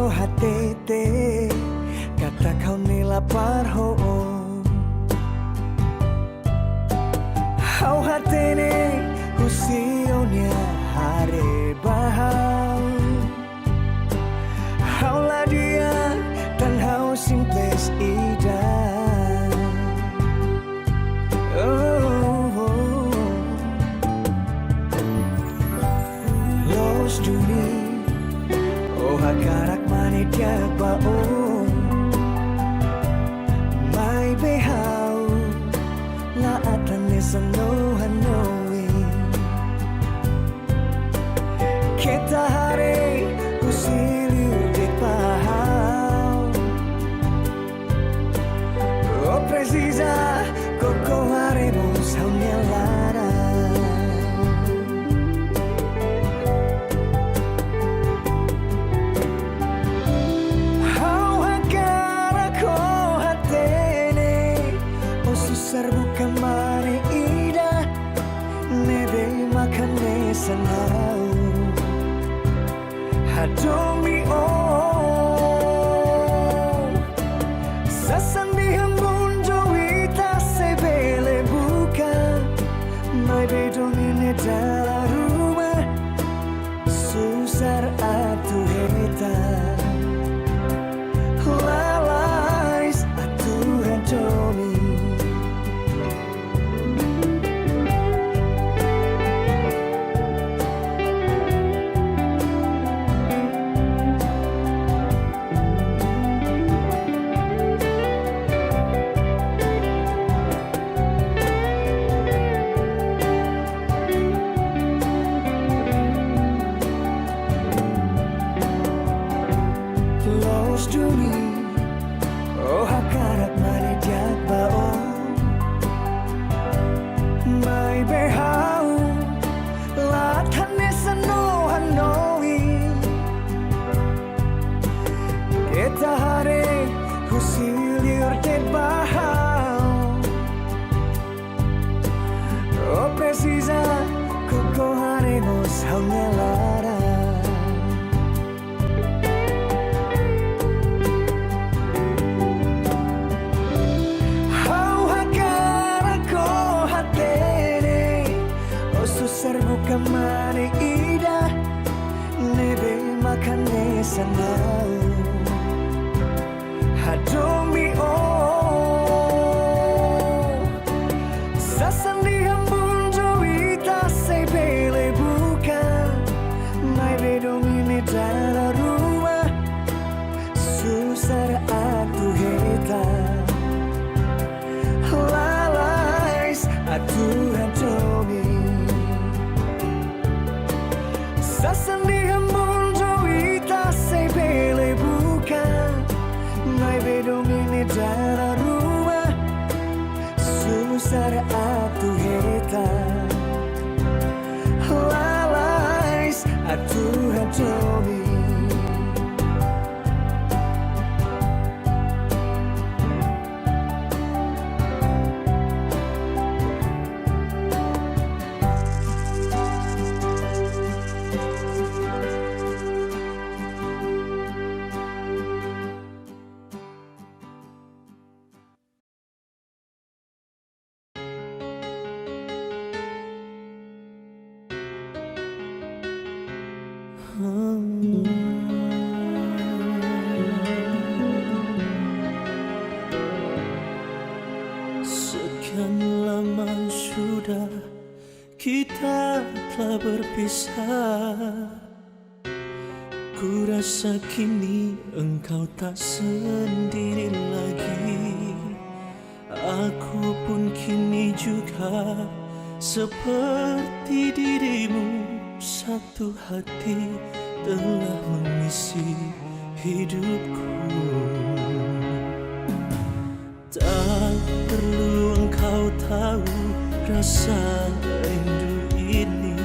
hatete kata kau ni lapar ho'o hau hatene usionya hare bahau hau lah dia dan hau simples ida Los duni oh hakarak mani dia baong mai behau la atane sano hanoi kita hare kusiliu de pahau oh precisa coco haremos haunelara bukan mari ida nebe makane sanau hadomi sasandi hambun joita sebele bukan mai bedongine dalam rumah susar atu heta lalais atu hadomi oh hakarak mani dia baong mai behau latane sano hanoi kita hare husilir de bahau oh precisa coco haremos haunelara bukan mani ida nebe makane sanau hadomi sasandi hambun joita sebele bukan mai bedongine dalam rumah susar atu heta lalais atu hadomi sasandi hambun joita sebele bukan mai bedongine dalam rumah susar atu heta lalais atu hadomi Sekian lama sudah kita telah berpisah. Ku rasa kini engkau tak sendiri lagi. Aku pun kini juga seperti dirimu, satu hati telah mengisi hidupku. Tak perlu engkau tahu rasa rindu ini,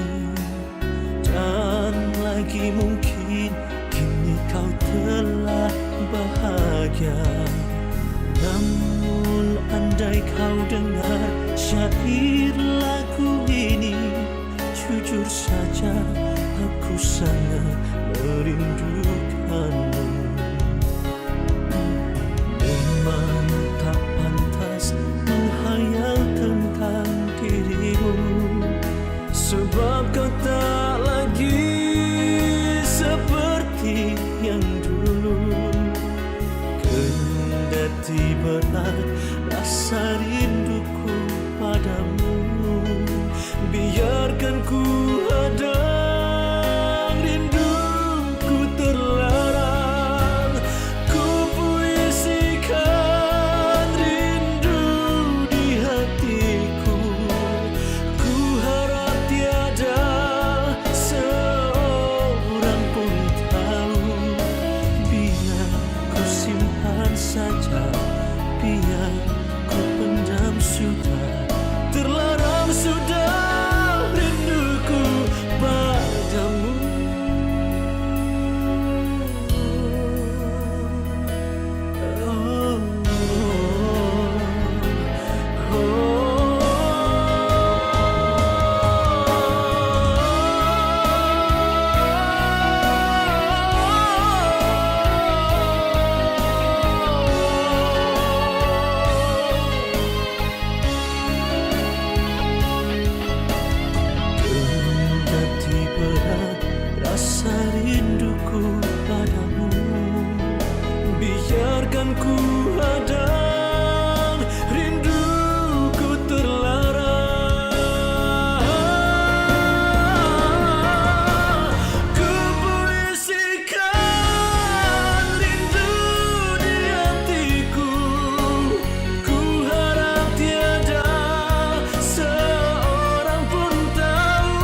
dan lagi mungkin kini kau telah bahagia. Namun andai kau dengar syair lagu ini, jujur saja aku sangat merindukanmu. ku hadang, rinduku terlarang. Ku puisikan rindu di hatiku, ku harap tiada seorang pun tahu.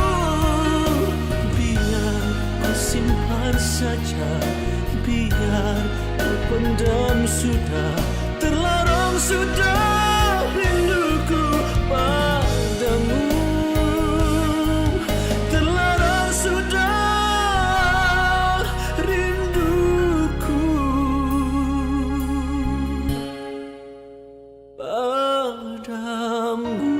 Biar ku simpan saja, biar ku pendam sudah, terlarang sudah rinduku padamu. Terlarang sudah rinduku padamu.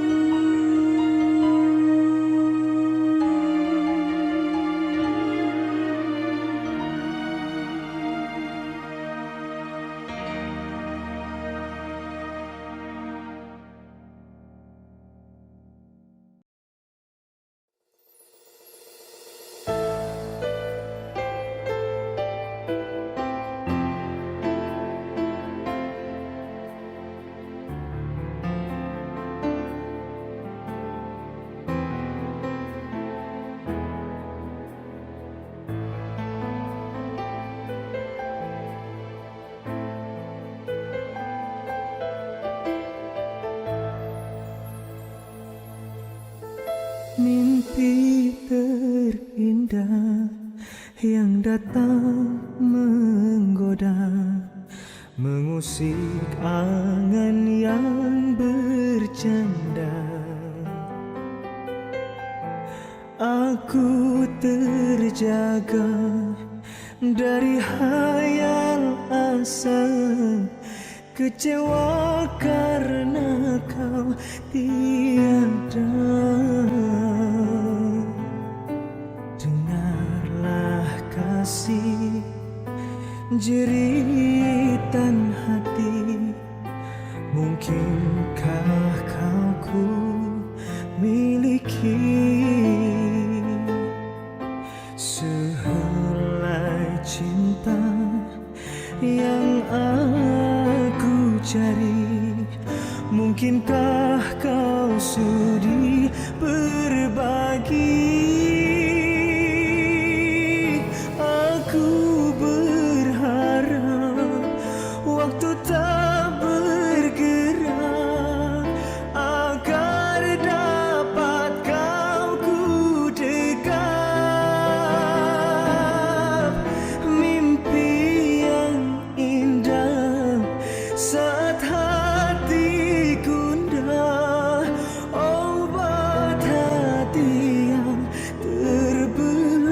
Mimpi terindah yang datang menggoda, mengusik angan yang bercanda. Aku terjaga dari hayal asa, kecewa karena kau tiada. Dengarlah kasih, jeritan hati, mungkinkah kau ku miliki sehelai cinta yang aku cari. Mungkinkah kau sudi berbagi? Aku berharap waktu tak bergerak agar dapat kau ku dekap. Mimpi yang indah saat hati gundah, obat hati yang terbelah.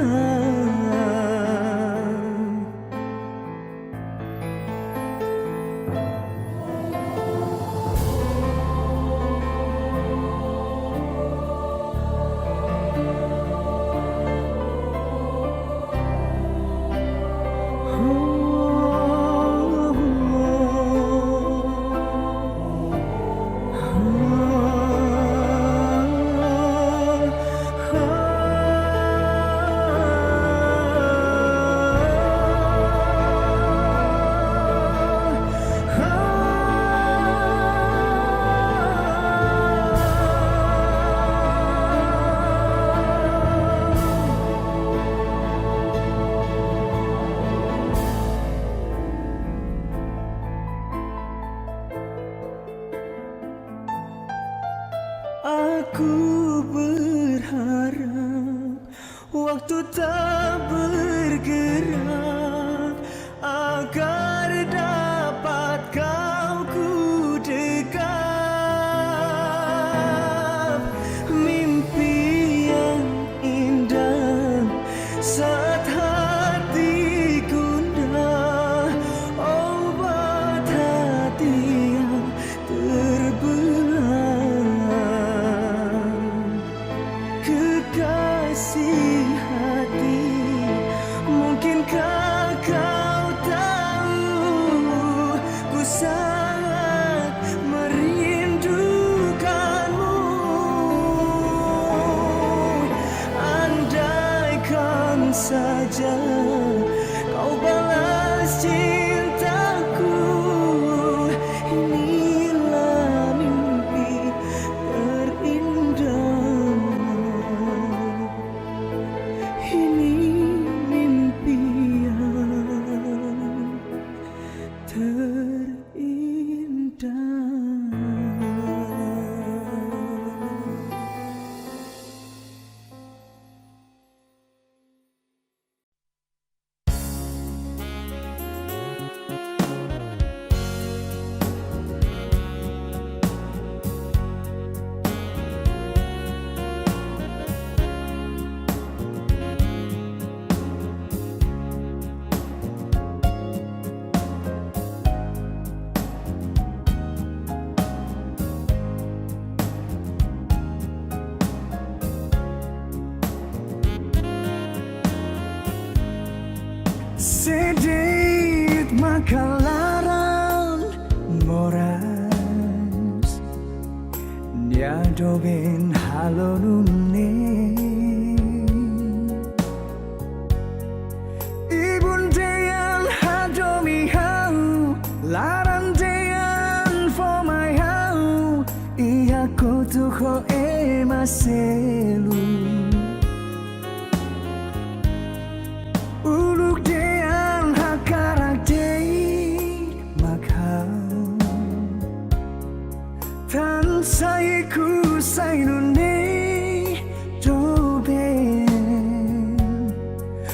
Aku berharap waktu tak bergerak agar dapat kau ku dekap. Mimpi yang indah saat hati gundah, obat hati yang terbelah. Kekasih hati, mungkinkah kau tahu ku sangat merindukanmu. Andaikan saja kau balas cintaku, sakit makalaran moras nyadobin halonune ibundean hadomi hau larandean for my hau iya kotuho emaselu uluk dean hakarakdei makhau tan saiku sainune doben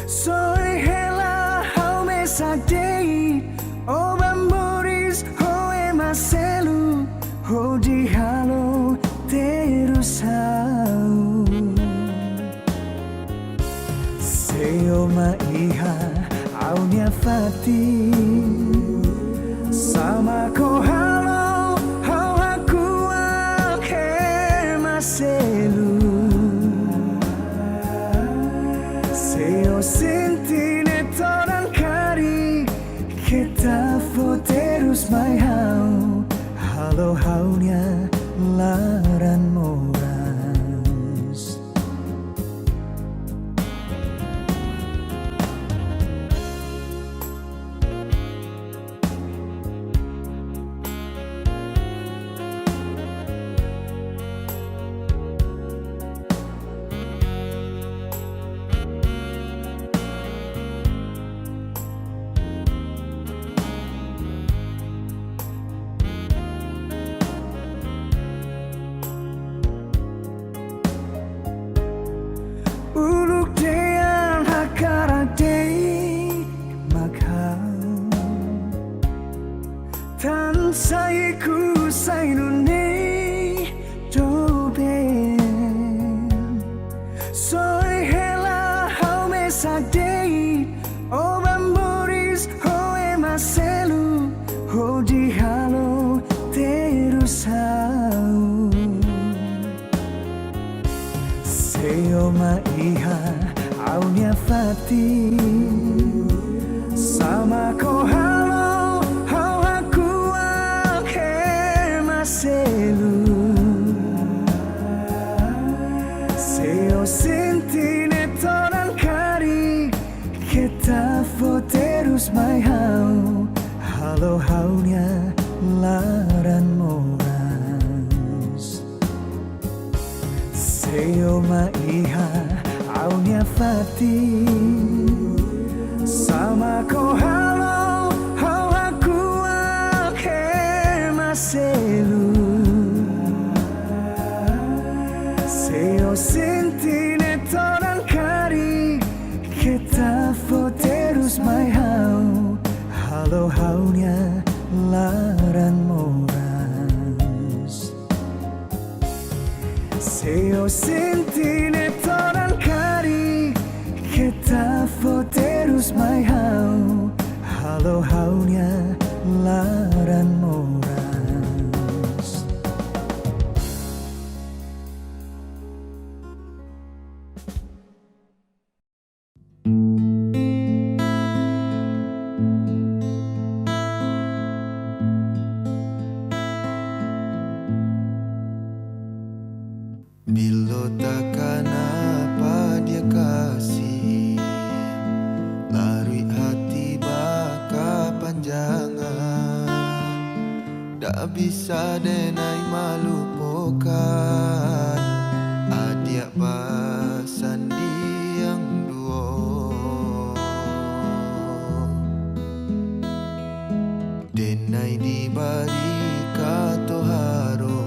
soy hela hau mesadei obamboris hoe maselu ho di halo terus hau seo maiha aunya fati sama ko halo hau aku ake maselu seo sentine todan kari kita terus mai hau halo haunya laran moras uluk dean hakarakdei makhau tan saiku sainune doben soy hela hau mesadei obamboris hoe maselu ho di halo terus hau seo maiha aunya fati sama ko halo hau aku ake maselu seo sentine todan kari kita terus mai hau halo haunya laran moras seo maiha aunya fati sama ko halo hau aku ake maselu seo sentine todan kari kita terus mai hau halo haunya laran moras seo sentine todan kari kita terus mai hau halo haunya laran moras Bilo takkan apa dia kasih larui hati baka panjangan dak bisa denai malupakan adik pasan diang duo denai dibari kato haro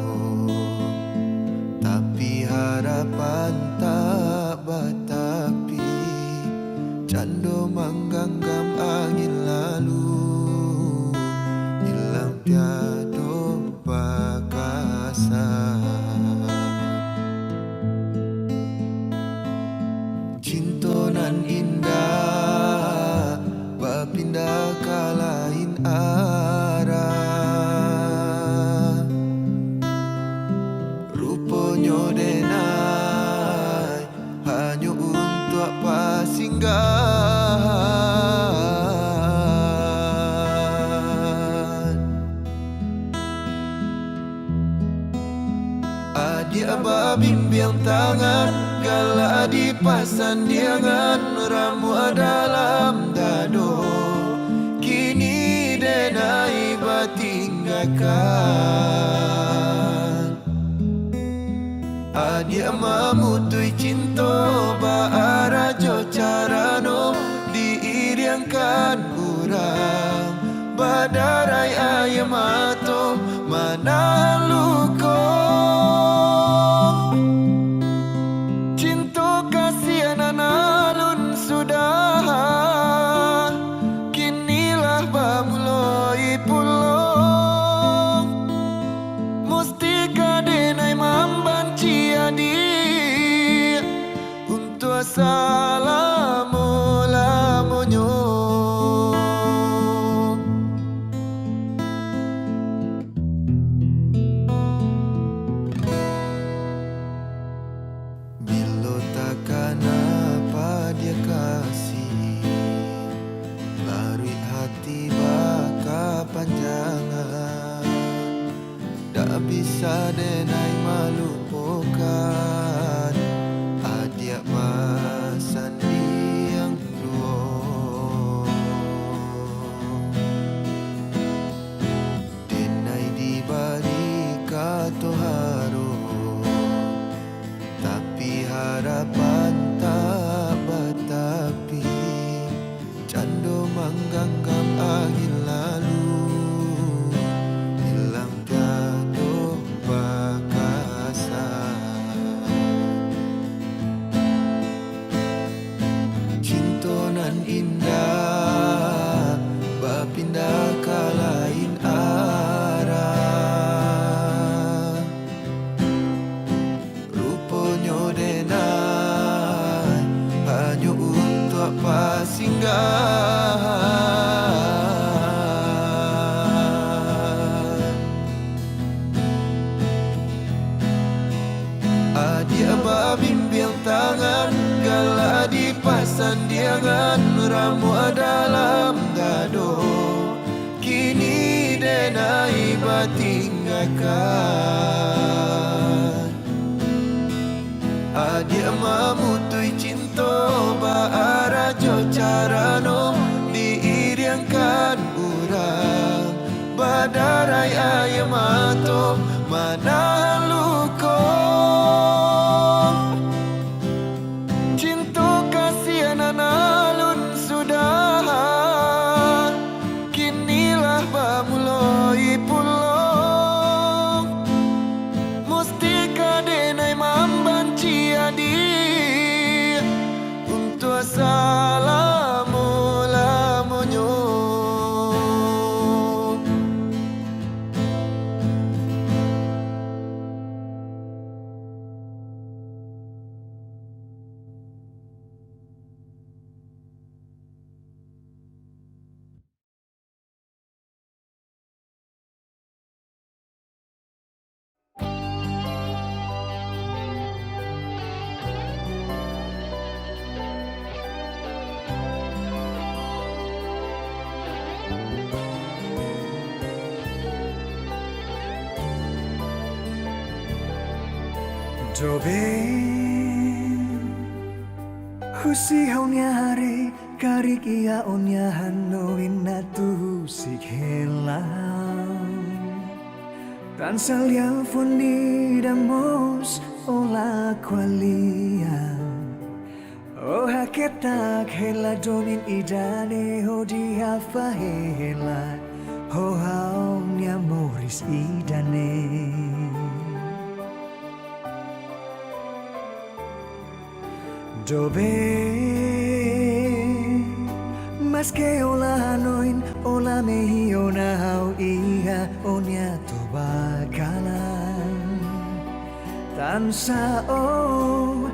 tapi harapan tak batapi cando mangganggam angin lalu hilang tiado bakasan cintonan indah berpindah ke lain arah ruponyo denai hanya untuk apa singgah Adia babimbiang tangan, gala di pasandiangan, ramu dalam dado. Kini denai batinggakan. Adia mamutui cinto baarajo carano, diiriangkan urang badarai ayamato manaluko. Cinto kasihan alun sudah, kinilah bamuloi pulau. Mustika denai membanci adi untuk salamu lamunyo. Bilo takkan apa dia kasih, larui hati baka panjangan. Tak bisa denai melupakan adia pasan yang dua. Denai diberi kata haru, tapi harapan tak batapi. Cando mengganggam angin lalu, hilang tiado bakasan. Cinta nan indah berpindah ke lain arah. Rupanya denai hanya untuk pasinggahan. Adia babimbiang tangan, gala di pasandiangan, ramu dalam dado. Kini denai batinggakan. Adia mamutui cinto baarajo carano, diiriangkan urang badarai ayamato manaluko. Cinto kasihan alun sudah, kinilah bamuloi pulau. Mustika denai membanci adi untuk salamu lamunyo. Joben Husi haunya hari karik ia onya hanoin natu sikhelang Tansal yang fundi damos ola kwalia Oh haketak hela domin idane hodi hafa hela Ho haunya moris idane Dobe mas que ola hanoin ola mehi ona hau iha onya tobakalan tansa oh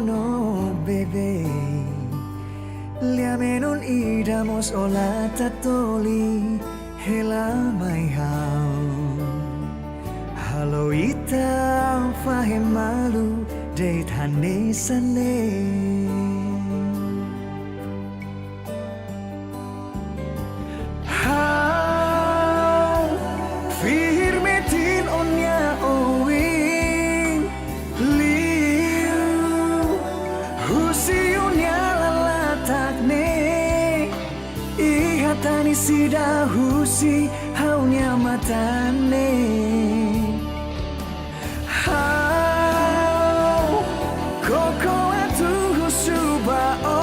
no bebe liamenon idamos ola tatoli hela mai hau halo ita fahem malu Date hane sane Ha firmetin onya owi tani sida husi haunya matane hau koko atu husuba o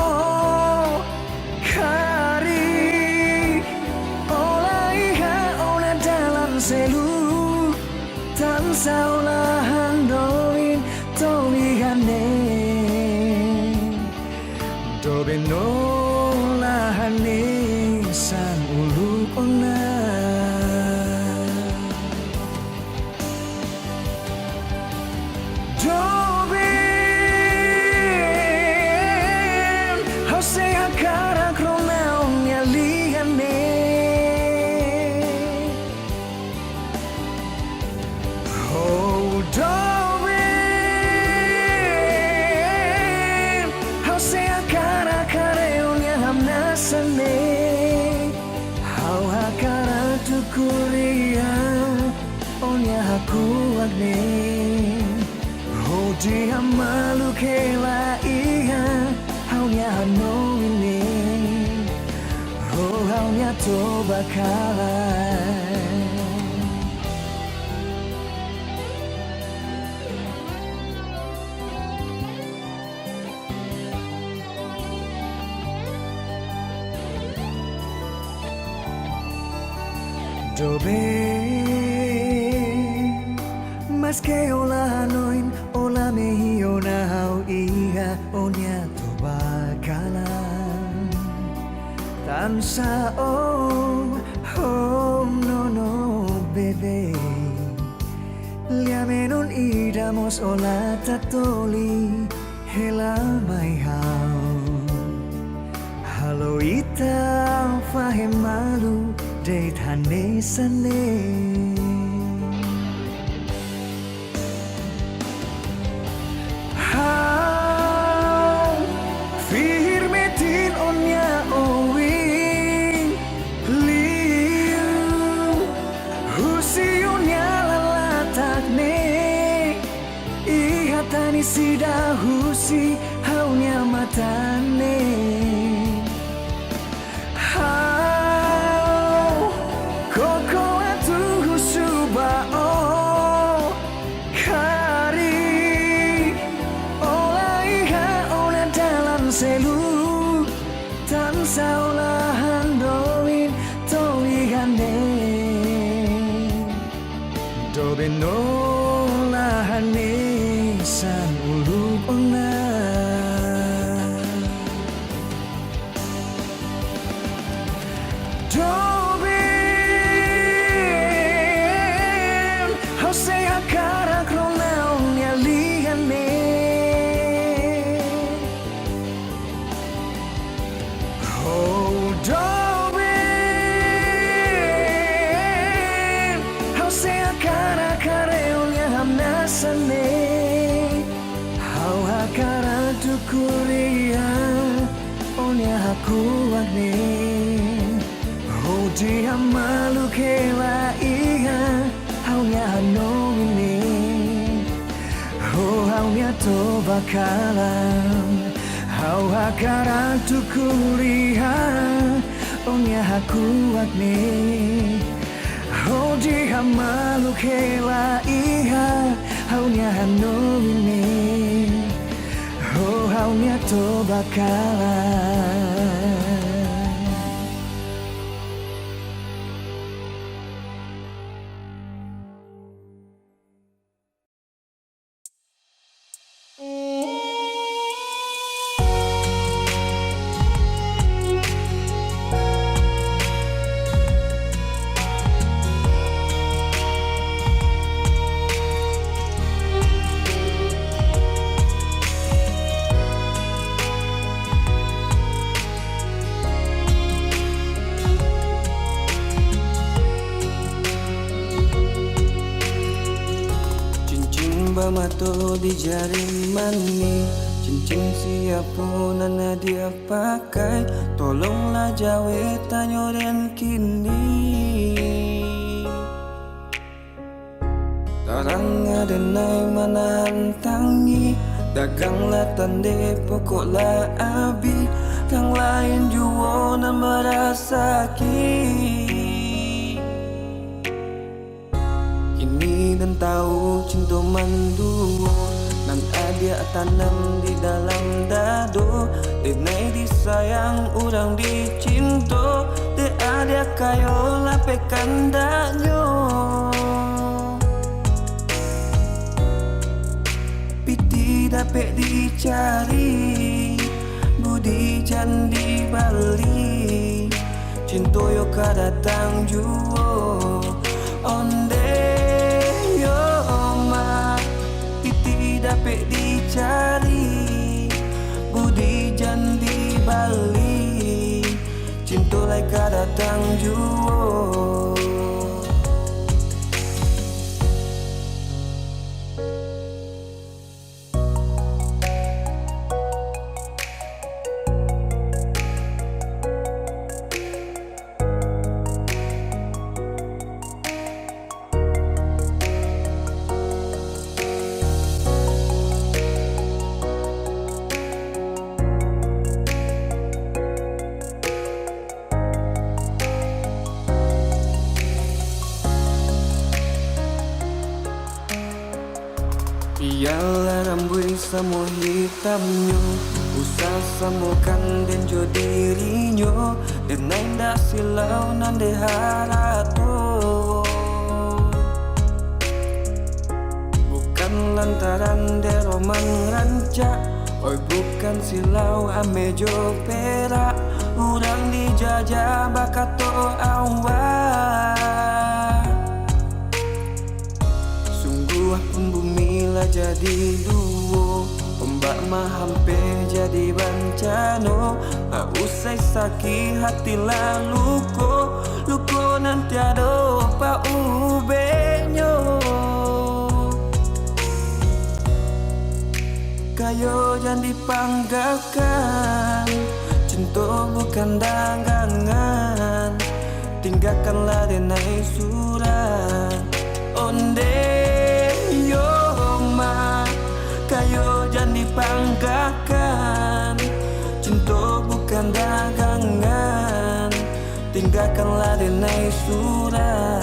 kari olaiha ona dalam selu tansa olahan doin tolihane dobeno lahane sang ulu ona Dobin hose akara kronaonya liane Oh Dobin hose akara kareonya hamnasane Hau hakara tukuria onya haku agne Dia malu kela iya haunya hano ini Oh haunya to bakalan Dobe mas que ola noin ola mehi ona hau iha onya to bakalan tansa oh no no bebe liamenon idamos ola tatoli hela mai hau halo ita fahem malu de thane sane Firmetin onya owing liu husiunya lalatakne ihatani sida husi haunya matane hau koko atu husuba o selu tansa olahan doin tolihane dobeno lahane san ulu ona Dobin hose akara kronaonya liane Dobin hose akara kareonya hamnasane hau hakara tukuria onya haku agne Oh dia malu kela iya haunya hano ini Oh haunya to bakalan Hau hakara tukuria onya haku agne Oh dia malu kela iya haunya hano ini Oh haunya to bakalan Mato di jari mani cincin siapa nana dia pakai tolonglah jawe tanyo dan kini tarang ada nai mana tangi daganglah tande pokoklah abi yang lain juo na merasa lagi. Kini dan tahu cinta mandu nan ada tanam di dalam dado. Denai disayang orang dicinta, te ada kayo lape kandanyo. Piti dapat dicari, budi jan di Bali. Cinta yo kadatang juo, onde yo ma. Piti dapat dicari, budi jan di Bali. Cinta lai kadatang juo. Ialah rambut sama hitamnya, usah samakan dan jo dirinya. Dan ndak silau nande harato. Bukan lantaran de roman rancak, oi bukan silau ame jo perak. Urang dijajah bakato awak. Sungguh pun bumi lah jadi duo, ombak mah hampe jadi bencana. Usai sakit hati lalu luko nanti ada pa ubenyo. Kayo jangan dipanggakan, cinta bukan dagangan. Tinggalkanlah denai surat, onde yo ma. Kayo jangan dipanggakan, cinta bukan dagangan. Tinggalkanlah denai surat.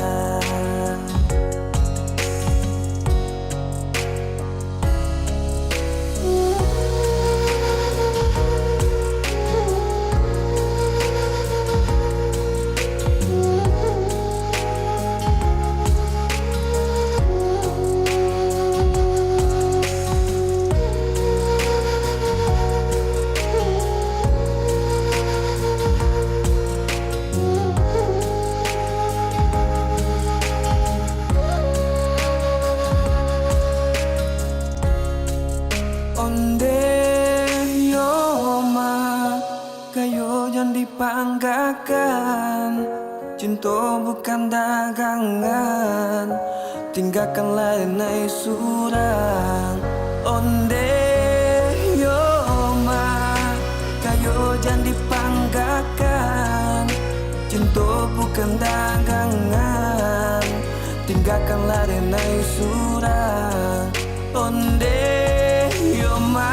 Dipanggakan, cinta bukan dagangan. Tinggalkanlah denai surang, onde yo ma. Kayo jangan dipanggakan, cinta bukan dagangan. Tinggalkanlah denai surang, onde yo ma.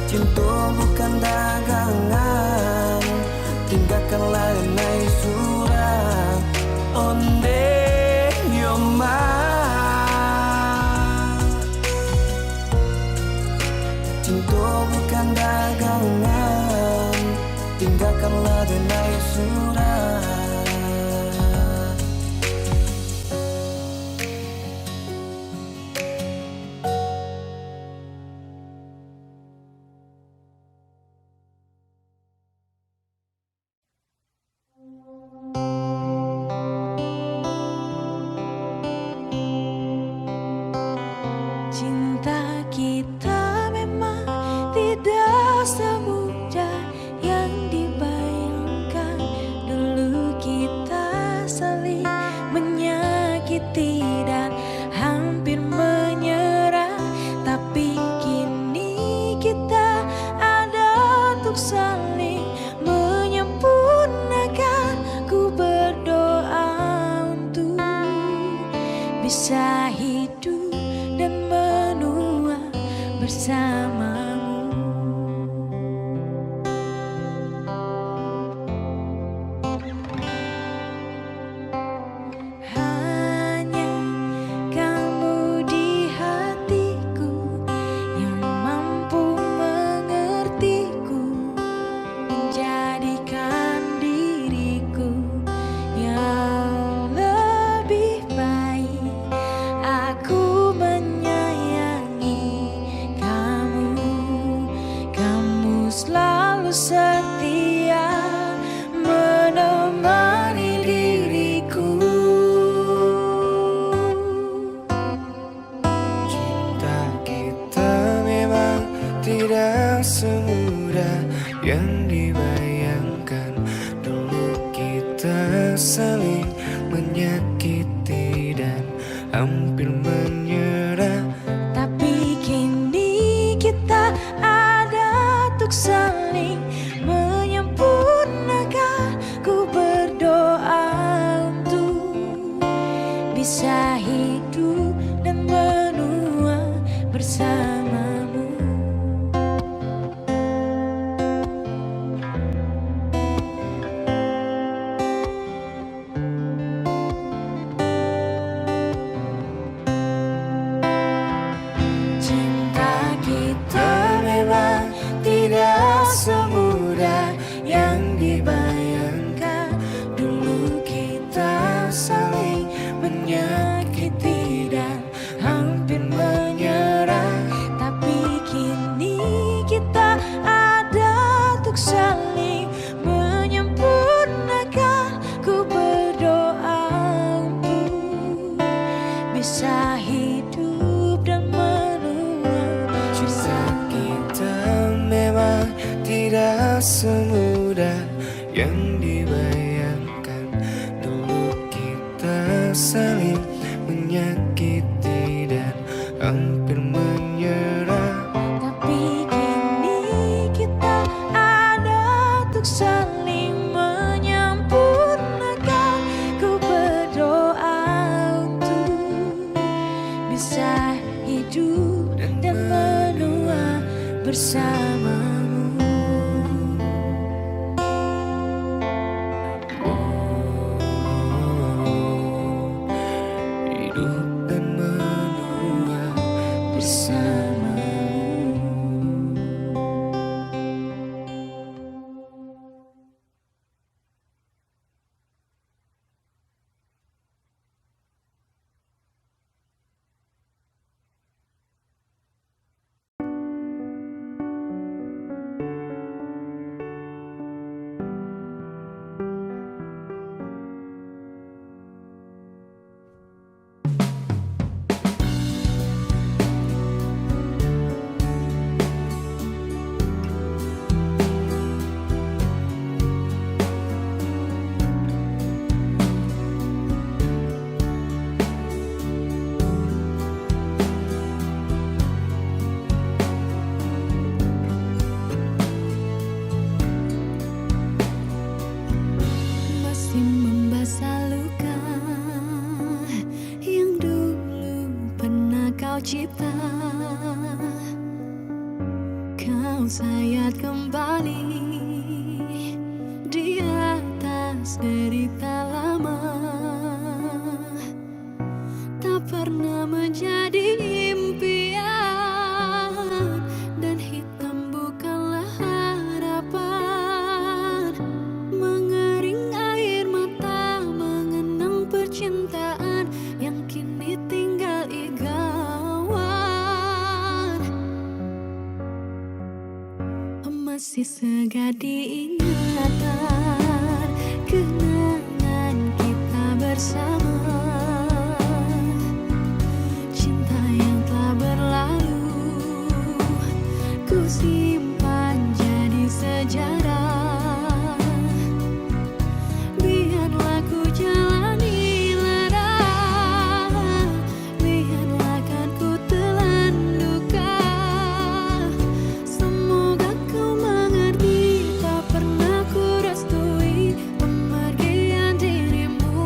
Cinta bukan dagangan. Tinggalkanlah denai surat, onde yo ma. Cinta bukan dagangan. Tinggalkanlah denai surat. bisa hidup dan menua bersamamu. setia menemani diriku. Cinta kita memang tidak semudah yang dibayangkan. Dulu kita saling menyakiti dan hampir menyerah. Tapi kini kita ada untuk saling menyempurnakan. Ku berdoa untuk bisa hidup dan menua bersamamu. Cinta kita memang tidak semudah yang dibayangkan. Dulu kita saling menyakiti dan hampir menyerah. Tapi kini kita ada untuk saling menyempurnakan. Ku berdoa untuk bisa hidup dan menua Cinta kita memang tidak semudah yang dibayangkan. Dulu kita saling menyakiti dan hampir menyerah. Tapi kini kita ada untuk saling menyempurnakan. Ku berdoa untuk bisa hidup dan menua bersamamu. Hidup dan menua Bersamamu. Masih membasah luka yang dulu pernah kau cipta. Kau sayat kembali di atas derita lama. Tak pernah menjadi impian dan hitam bukanlah harapan. Mengering air mata mengenang percintaan yang kini tinggal igawan. Masih segar diingatan kenangan kita bersama. Cinta yang telah berlalu ku simpan jadi sejarah. Biarlah ku jalani lara, biarlah kan ku telan duka. Semoga kau mengerti, tak pernah ku restui pemergian dirimu.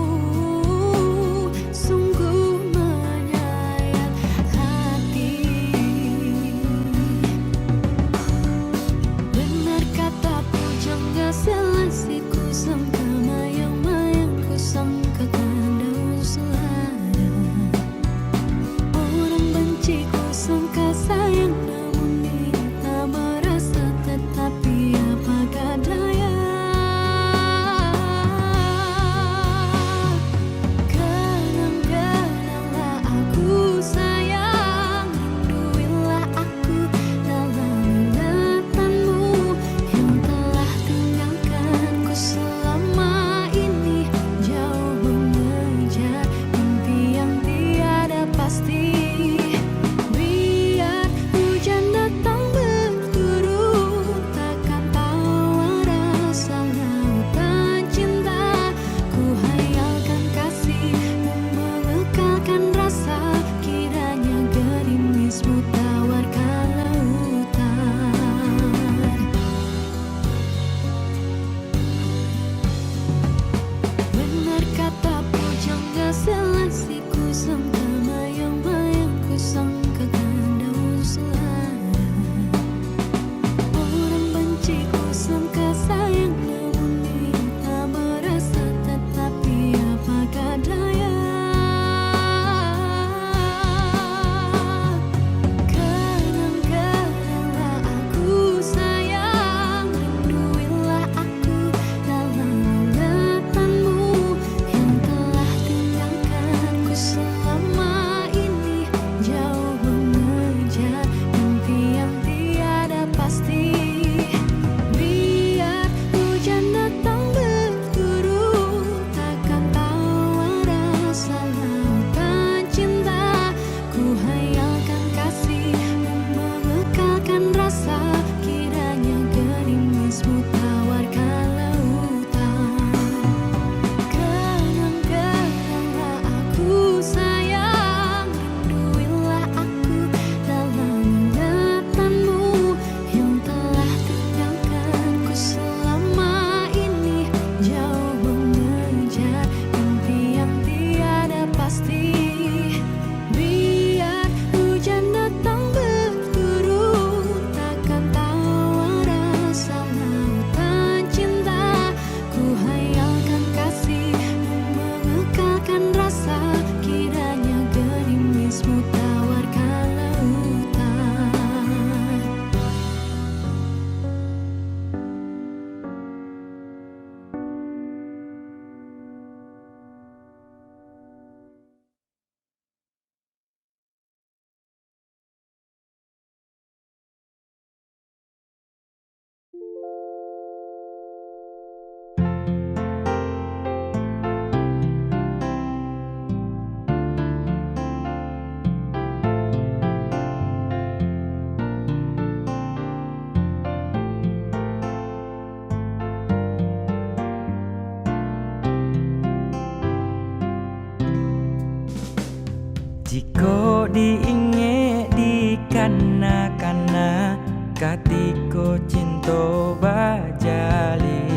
diinge di kana-kana katiko cinta bajali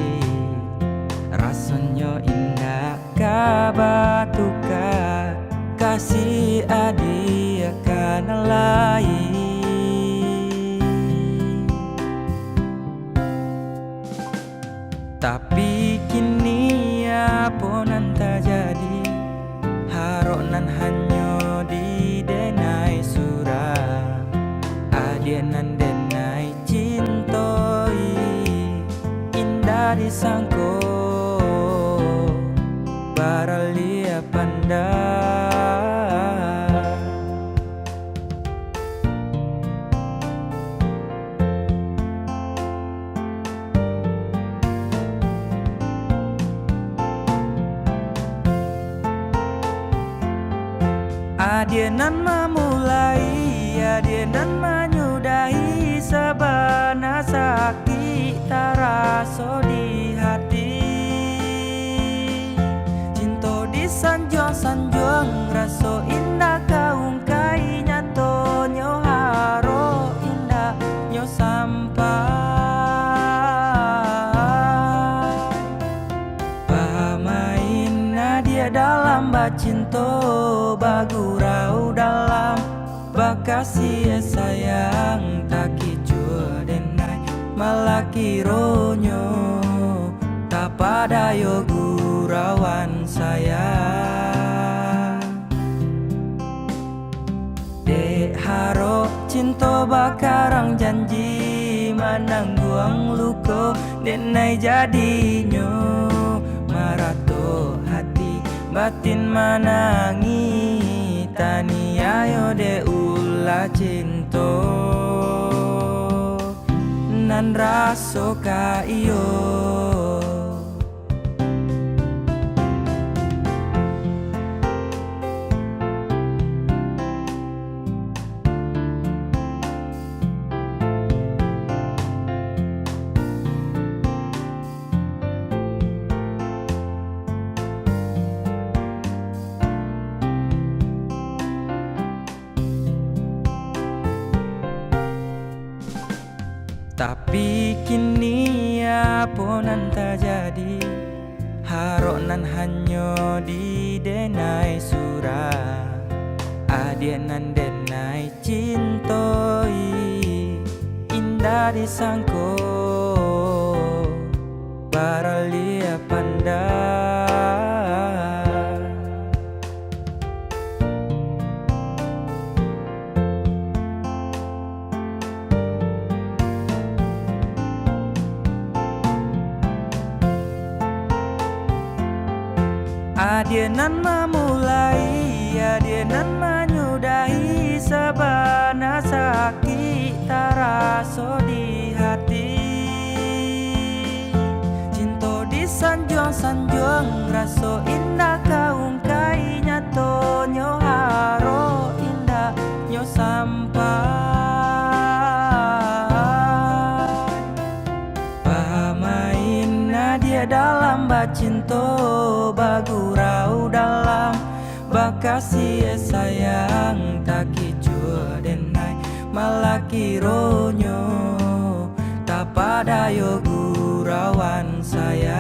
rasanya indah kabatuka kasih adik akan lain. Tapi kini apa nan terjadi, haronan hanya di denai surah, adienan denai cintoi, indah disangko baralia pandai. Adienan memulai, adienan menyudahi sabana sakit taraso di hati. Cinta disanjung-sanjung raso indah kaungkai nyato nyo haro indah nyo sampai. Pamain dia dalam bacinto bagurau dalam bakasi sayang tak kicua denai malaki ronyo tak pada yo gurawan sayang. Dek haro cinta bakarang janji manangguang luko denai jadinyo marato hati batin manangi tani ayo de ulah cinta nan raso ka iyo. Tapi kini apa nan terjadi, haronan hanya di denai surah, adienan denai cintoi, indah disangko baralia pandai. Adienan memulai, adienan menyudahi sabana sakit taraso di hati. Cinta disanjung-sanjung raso indah kaungkai nyato nyo haro indah nyo sampai. Pamain dia dalam bacinto bagurau dalam bakasi sayang tak kicua denai malaki ronyo tak pada yo gurawan sayang.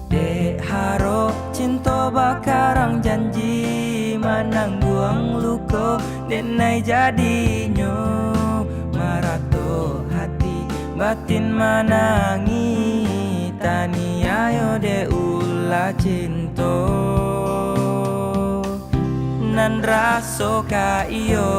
Dek haro cinta bakarang janji manangguang luko denai jadinyo marato hati batin manangi tani ayo de ulah cinta nan raso ka iyo.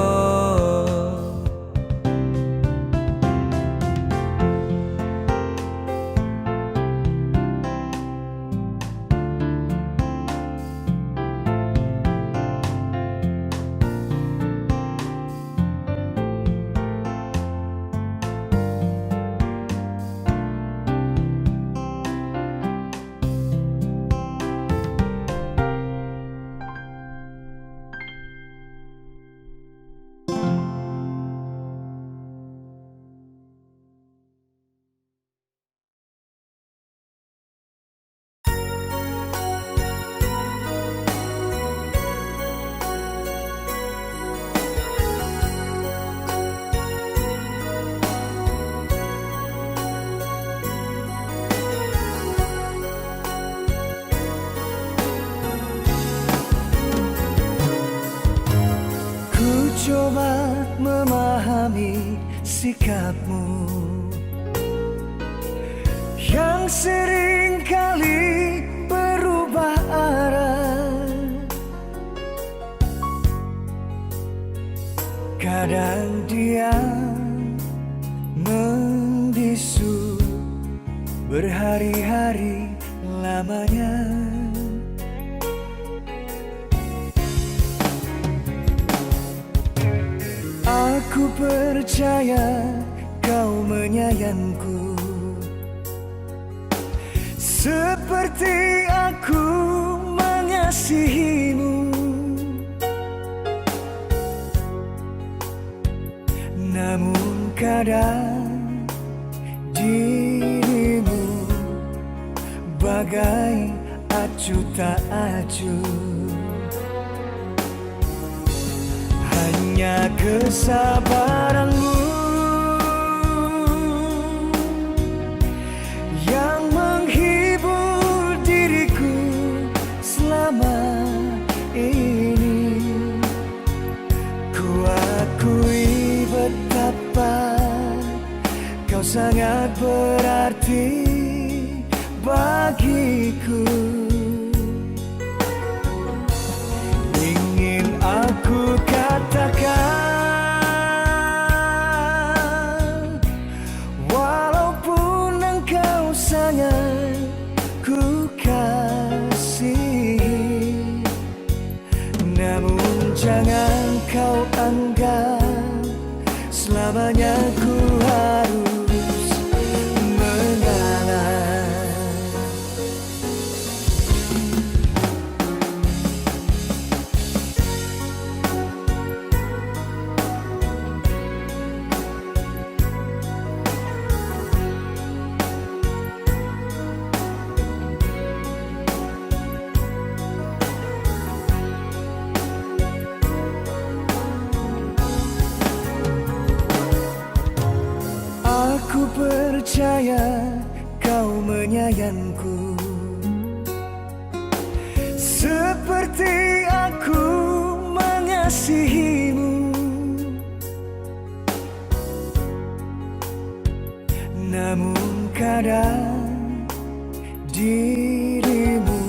sikapmu yang sering kali berubah arah. Kadang dia membisu berhari-hari lamanya. Aku percaya kau menyayangku seperti aku mengasihimu. Namun kadang dirimu bagai acuh tak acuh. Hanya kesabaranmu yang menghibur diriku selama ini. Ku akui betapa kau sangat berarti bagiku. Ingin aku katakan, walaupun engkau sangat ku kasihi, namun jangan kau anggap selamanya ku harus mengalah. Aku percaya kau menyayangku seperti aku mengasihimu. Namun kadang dirimu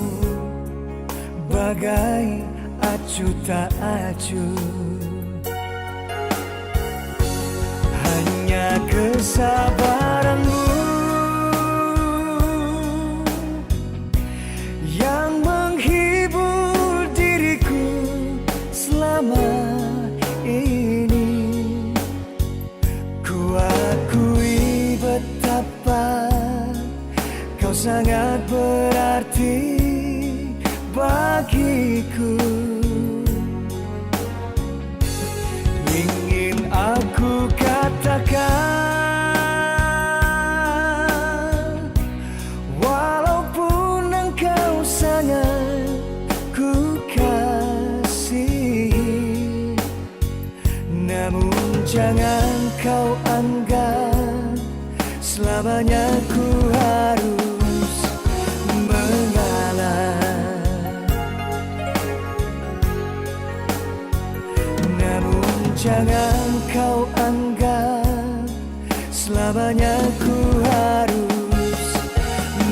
bagai acuh tak acuh. Hanya kesabaranmu yang menghibur diriku selama ini. Ku akui betapa kau sangat berarti bagiku. Ingin aku katakan, walaupun engkau sangat ku kasihi, namun jangan kau anggap selamanya ku harus mengalah. Jangan kau anggap selamanya ku harus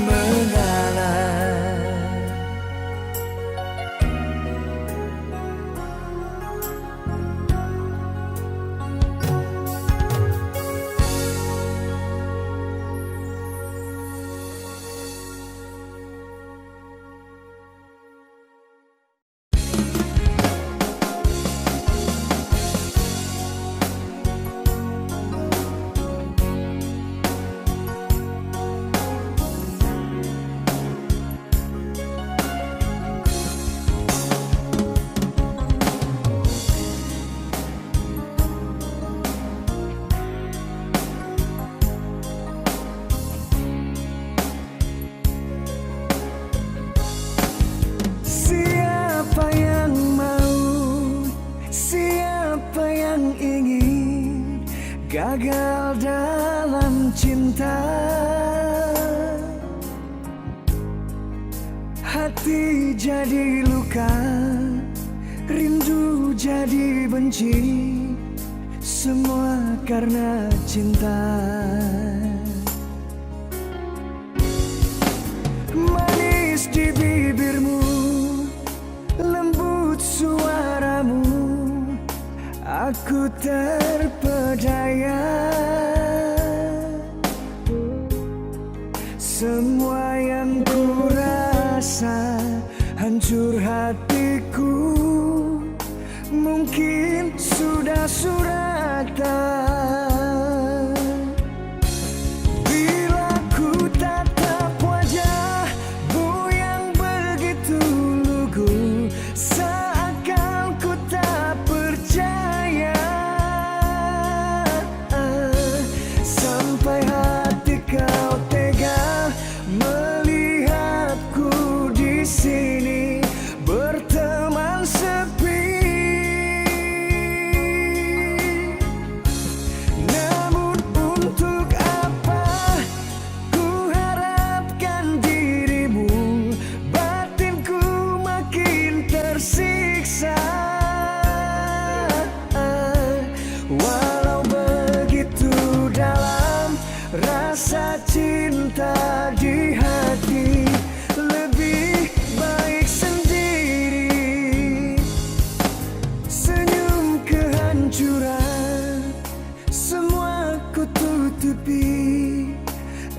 mengalah. Gagal dalam cinta, hati jadi luka, rindu jadi benci. semua karena cinta. Manis di bibirmu, lembut suaramu, aku terpedaya. Semua yang ku rasa, hancur hatiku, mungkin sudah suratan. Bila ku tatap wajahmu yang begitu lugu, seakan ku tak percaya. Sampai hati kau tega melihatku di sini berteman sepi. Namun untuk apa ku harapkan dirimu, batinku makin tersiksa. Walau begitu dalam rasa cinta di hati, lebih baik sendiri. Senyum kehancuran, semua ku tutupi,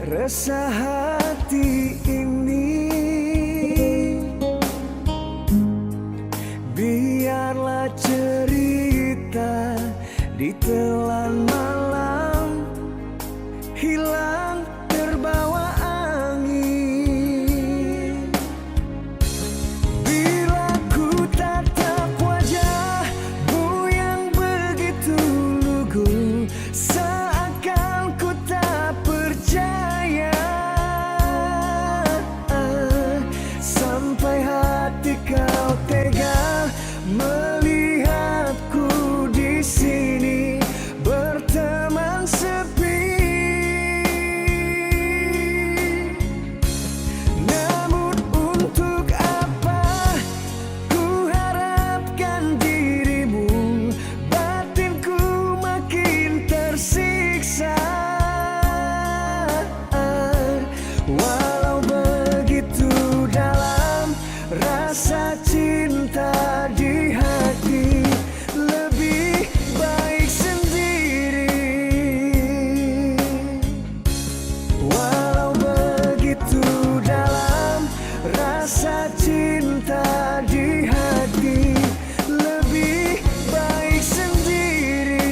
resah hati ini. Biarlah cerita ditelan malam, hilang terbawa angin. Bila ku tatap wajahmu yang begitu lugu, seakan ku tak percaya. Sampai hati kau tega melihatku di sini berteman sepi. Namun untuk apa ku harapkan dirimu, batinku makin tersiksa. Walau begitu dalam rasa cinta di hati, lebih baik sendiri. Walau begitu dalam rasa cinta di hati, lebih baik sendiri.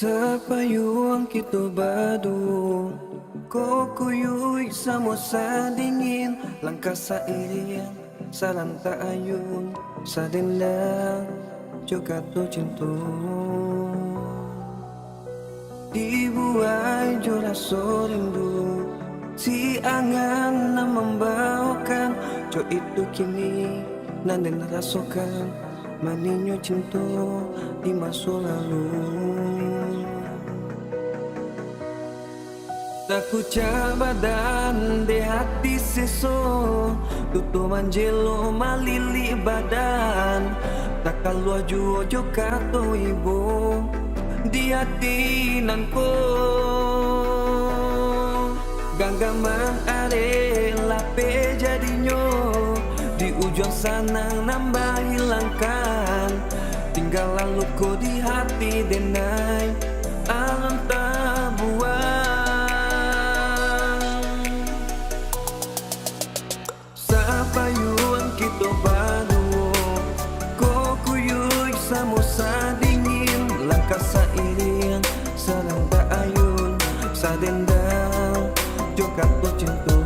Sapayuang kito badu, kokuyuy sa mo sa dingin, langkas sa irian, sa lanta ayun, sa dindang, juga to cinto. Di buhay juraso rindu, si angan na membawakan, jo itu kini nandang narasokan, maninyo cinto di masa lalu. Taku cabadan de hati seso, tutu manjelo malili badan, tak kalua juo jokato ibu di hati nanko. Ganggaman are lape jadinya, di ujung sana nambah hilangkan, tinggal lalu ko di hati denai alam tak buang. Sapayuan kito bago, kokuyuy sa mo sa dingin, langkas sa irian, sa lanta ayun, sa dendang, jokat to cinto.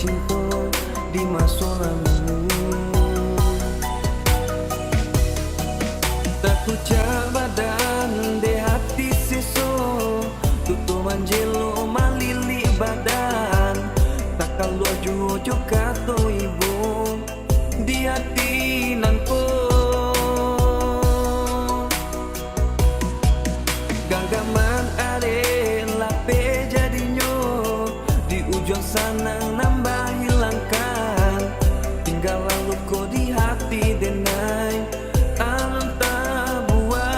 cinta di masa lalu. Tak pucat badan de hati seso, tutu manjelo malili badan. Tak kalau jujo kato ibu di hati nanko. Ganggaman are lape jadinya di ujung sana nambah hilangkan. Tinggal lalu kau di hati denai alun tak buang.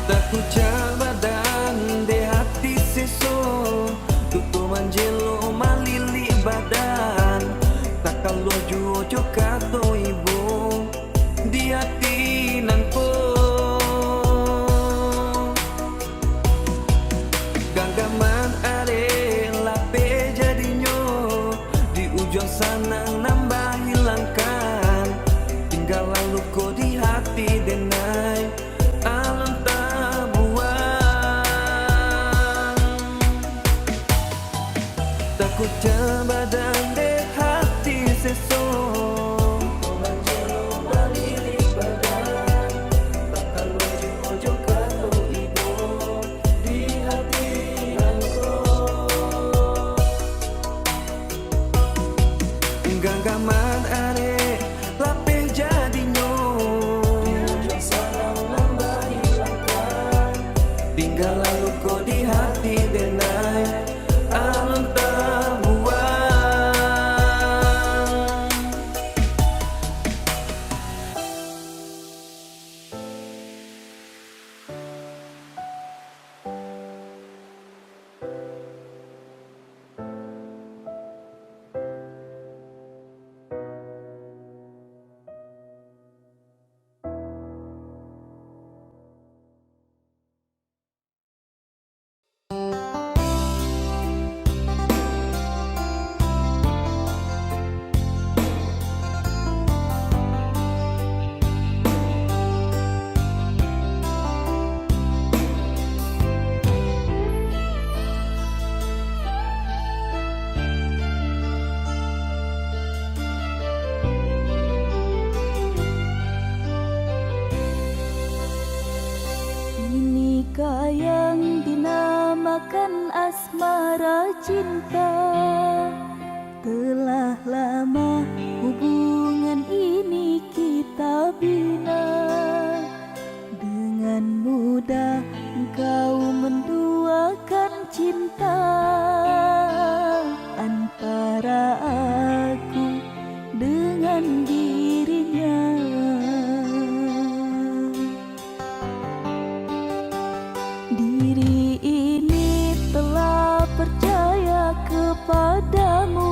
Tak pucat badan de hati seso, tutu manjelo malili badan. Tak kalau jujo kato ibu di hati nanko. Ganggaman are lape jadinya di ujung sana nambah hilangkan. Tinggal lalu kau di hati denai alun tak buang. Takut badan de hati seso, ganggaman are lape jadinya tinggal lalu kau di hati denai alun tak buang. Inikah yang dinamakan asmara cinta? Telah lama hubungan ini kita bina. Dengan mudah engkau menduakan cinta antara aku dengan dirinya. Diri ini telah percaya kepadamu.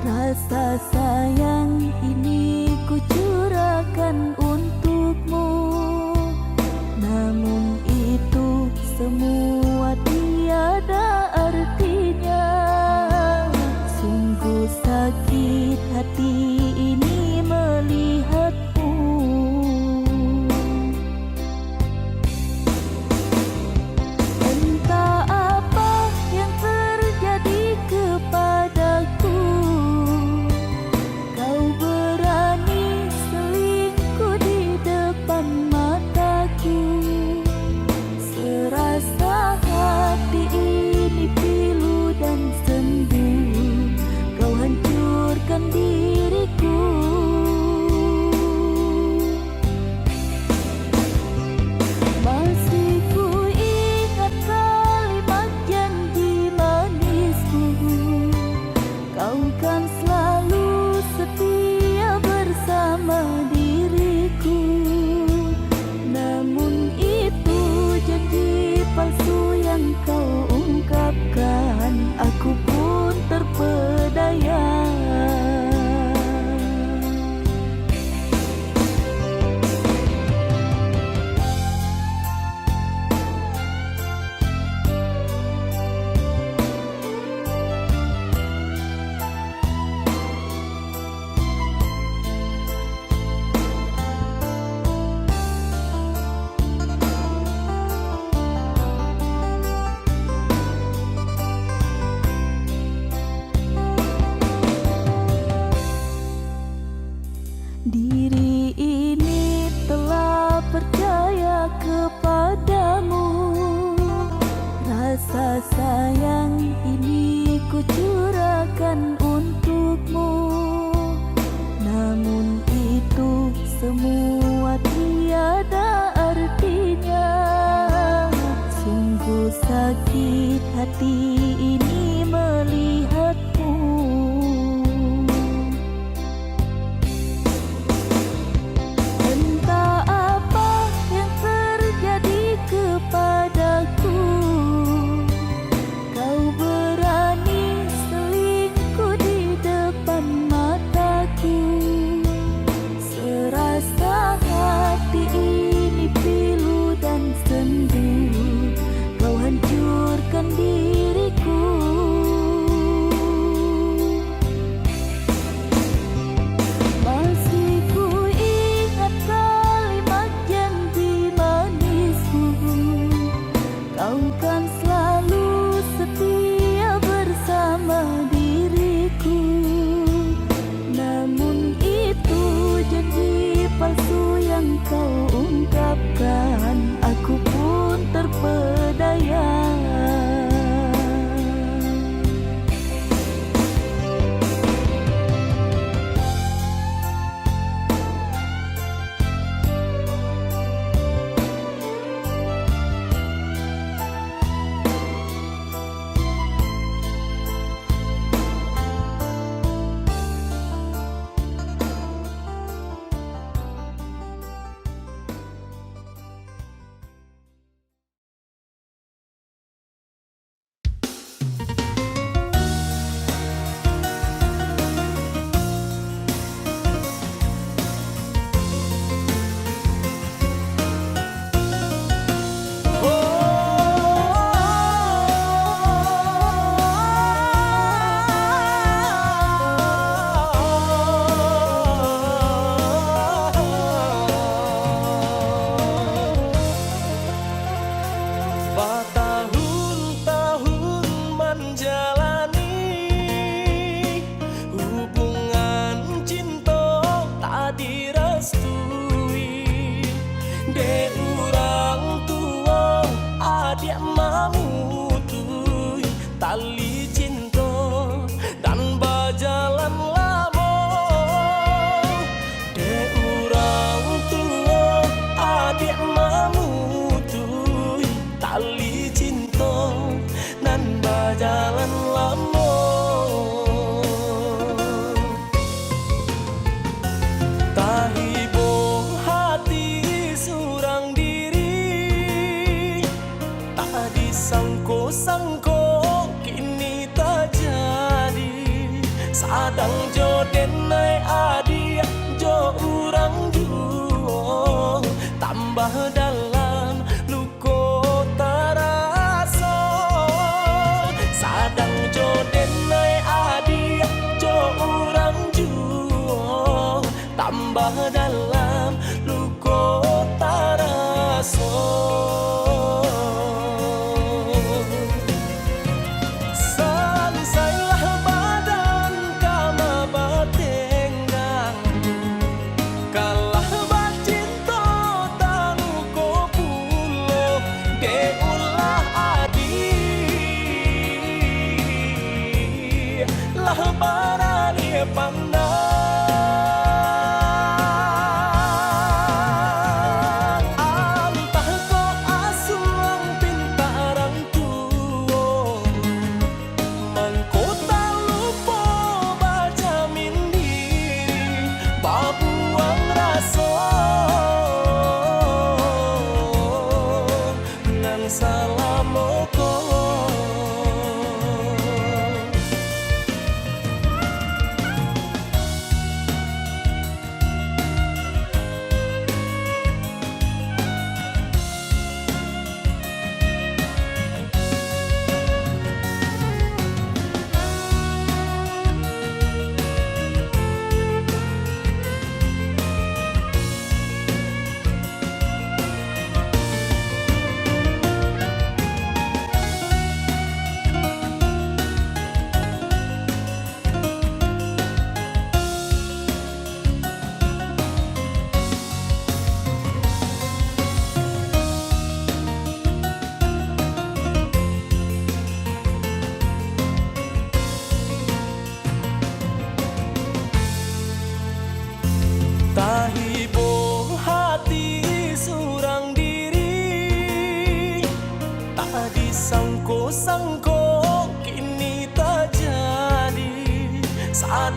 Rasa sayang ini ku curahkan Diri ini telah percaya kepadamu. Rasa sayang ini ku curahkan untukmu. Namun itu semua tiada artinya. Sungguh sakit hati ini melihatmu. Entah apa yang terjadi kepadaku, kau berani selingkuh di depan mataku. Serasa hati ini pilu dan sendu, kau hancurkan diriku.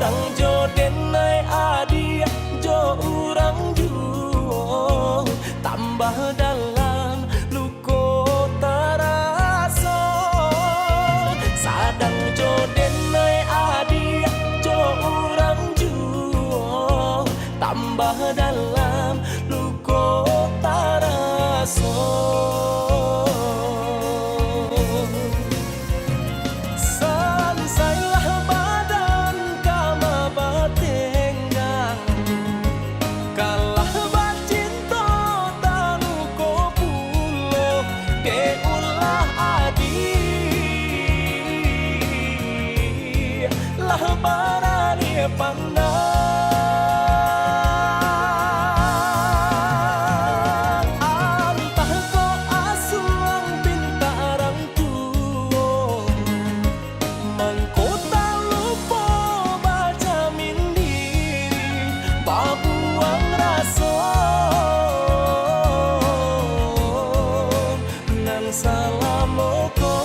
Sadang jo denai adi jo urang juo tambah dalam luko taraso. Sadang jo denai adi jo urang juo tambah dalam luko taraso. Pandang antah ko asuang pintarang tuo mangkota lupo baca mindiri babuang raso nan salamoko.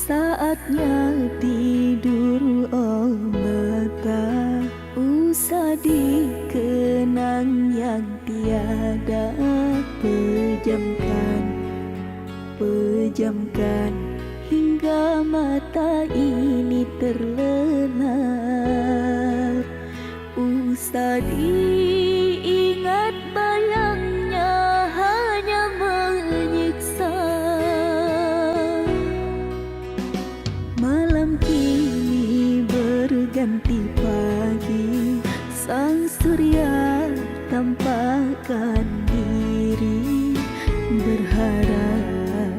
Saatnya tidur oh mata, usah dikenang yang tiada. Pejamkan hingga mata ini terlelap. Usah diingat bayangnya hanya menyiksa. Malam kini berganti pagi, sang surya tampakkan diri. Berharap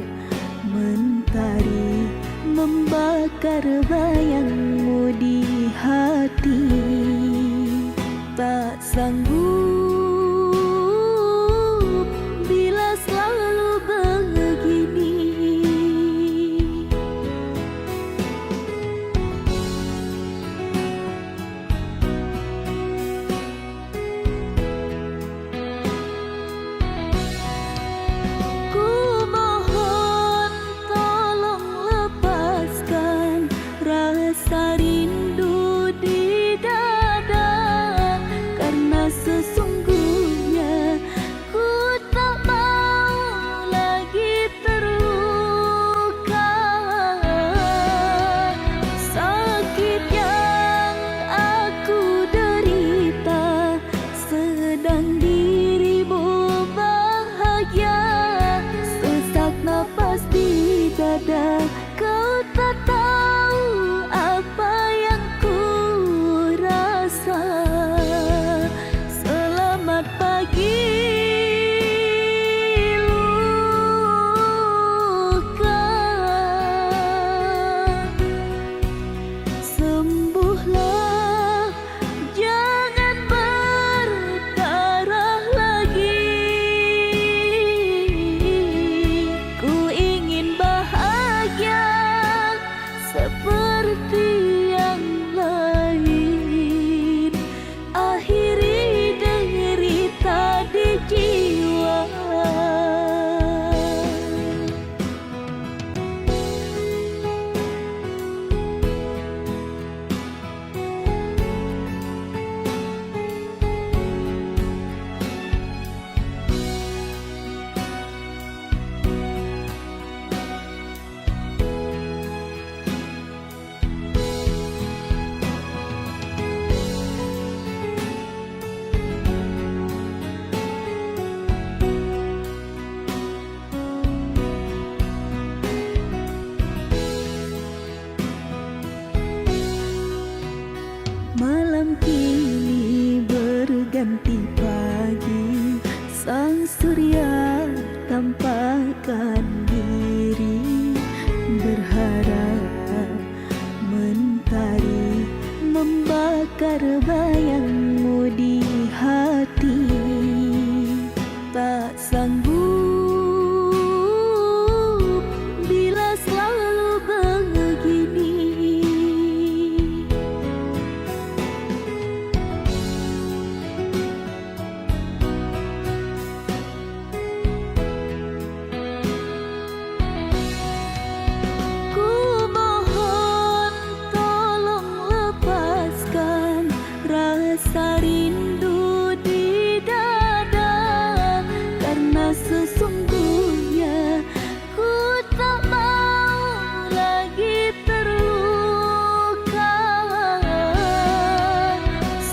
mentari membakar bayangmu di hati. Tak sanggup bila selalu begini. Rasa rindu di dada, karena sesungguhnya ku tak mau lagi terluka. Sakit yang aku derita, sedang dirimu bahagia. Sesak napas di dada, kau tak tahu apa yang ku rasa. Selamat pagi luka, sembuhlah jangan berdarah lagi. Ku ingin bahagia seperti yang lain, akhiri derita di jiwa. berganti pagi, sang surya tampakkan diri, berharap mentari membakar bayangmu di hati. Tak sanggup bila selalu begini. Ku mohon tolong lepaskan rasa rindu di dada, karena sesungguhnya ku tak mau lagi terluka.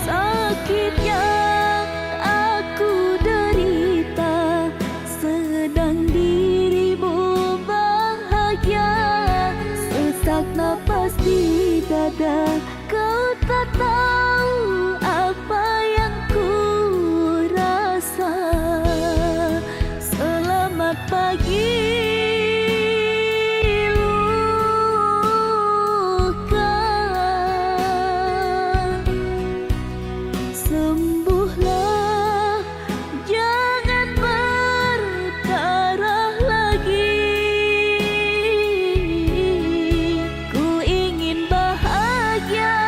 Sakit yang aku derita, sedang dirimu bahagia. Sesak napas di dada, kau tak tahu apa yang ku rasa. Selamat pagi luka, sembuhlah, jangan berdarah lagi. Ku ingin bahagia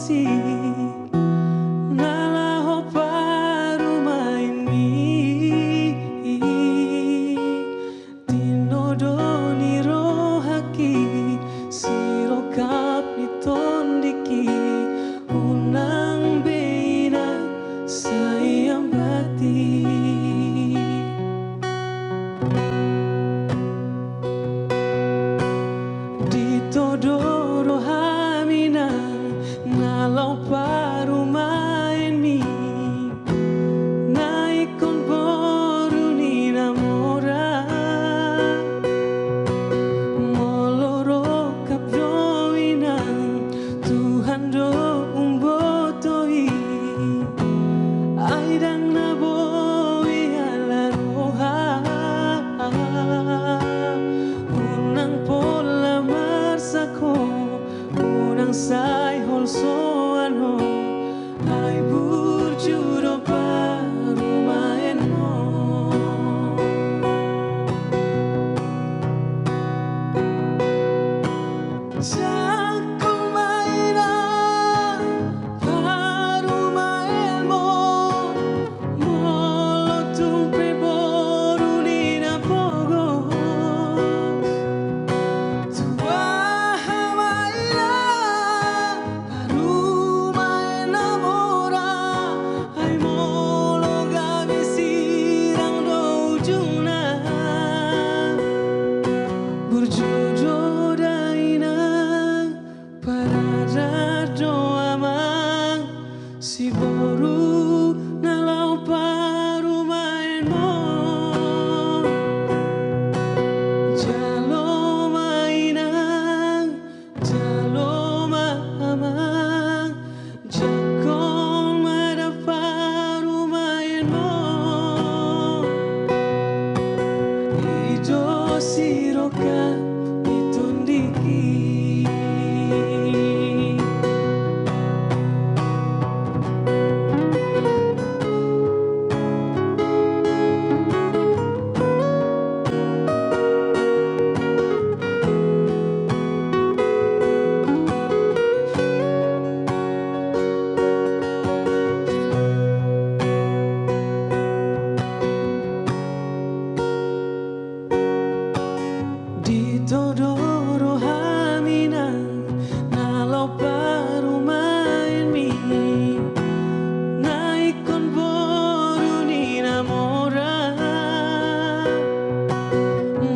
kasih nalaho parumain mi tinodoni rohaki sirokap nitondiki unang beina sayang bati ditodoro haminang nalau parumain mi naikon boru ni namora moloro kapdoinang Tuhan do umbotoi aidang naboi ala roha unang pola marsako unang sai holsoan ho ai burjuro parumain mo Cakul maina parumain mo molotung peboru ni napogos Tuaha maina parumain namora ai molo gabi sirang do ujungna burjojo daina parada doamang si boru nalau parumain mo jalo mainang jalo mamang jakon mada parumain mo ijo siroka itundiki ditodoro haminang nalau parumain mi naikon boru ni namora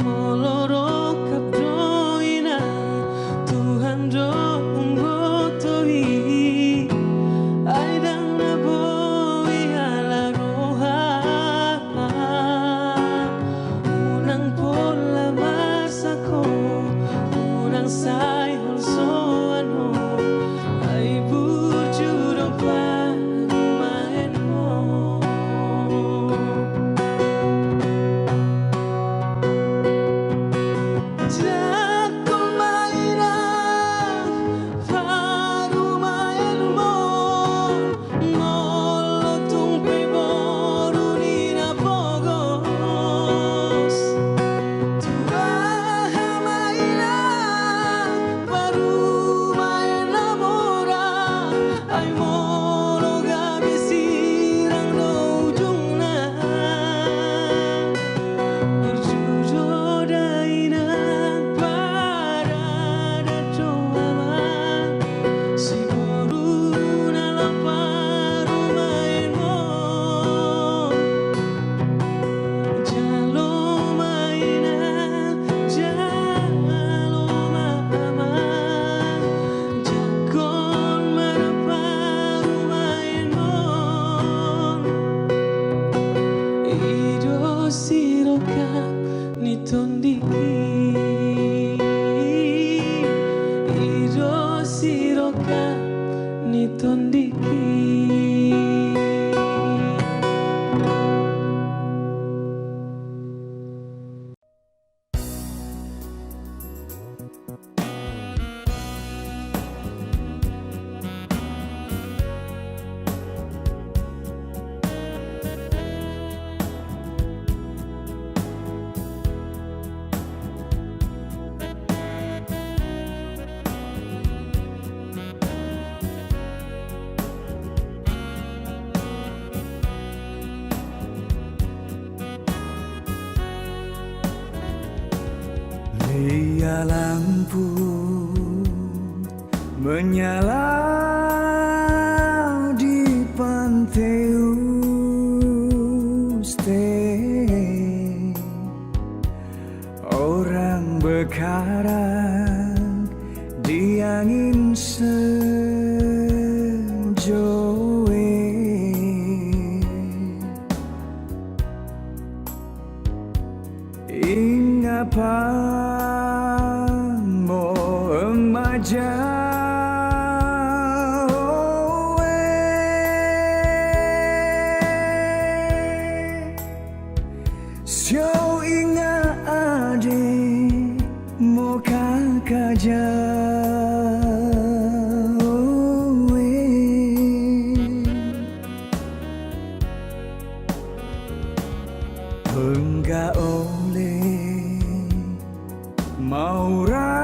moloro kapdoina Tuhan do umbotoi aidang naboi ala roha unang pola masako unang sai holsoan ho ai burjuro parumain mo Jakul maina parumain mo molotung peboru ni napogos Tuaha maina parumain namora ai molo gabi sirang do ujungna burjujo daina parada doamang si boru nalau parumain mo jalo mainang jalo mamang jakon mada parumain mo ido siroka nitondiki ido siroka nitondiki lampu menyala di pantai Uste. Orang bekarang di angin sejoe. Ingapa mo emaja Sio inga ade mo kakaja enggak oleh maura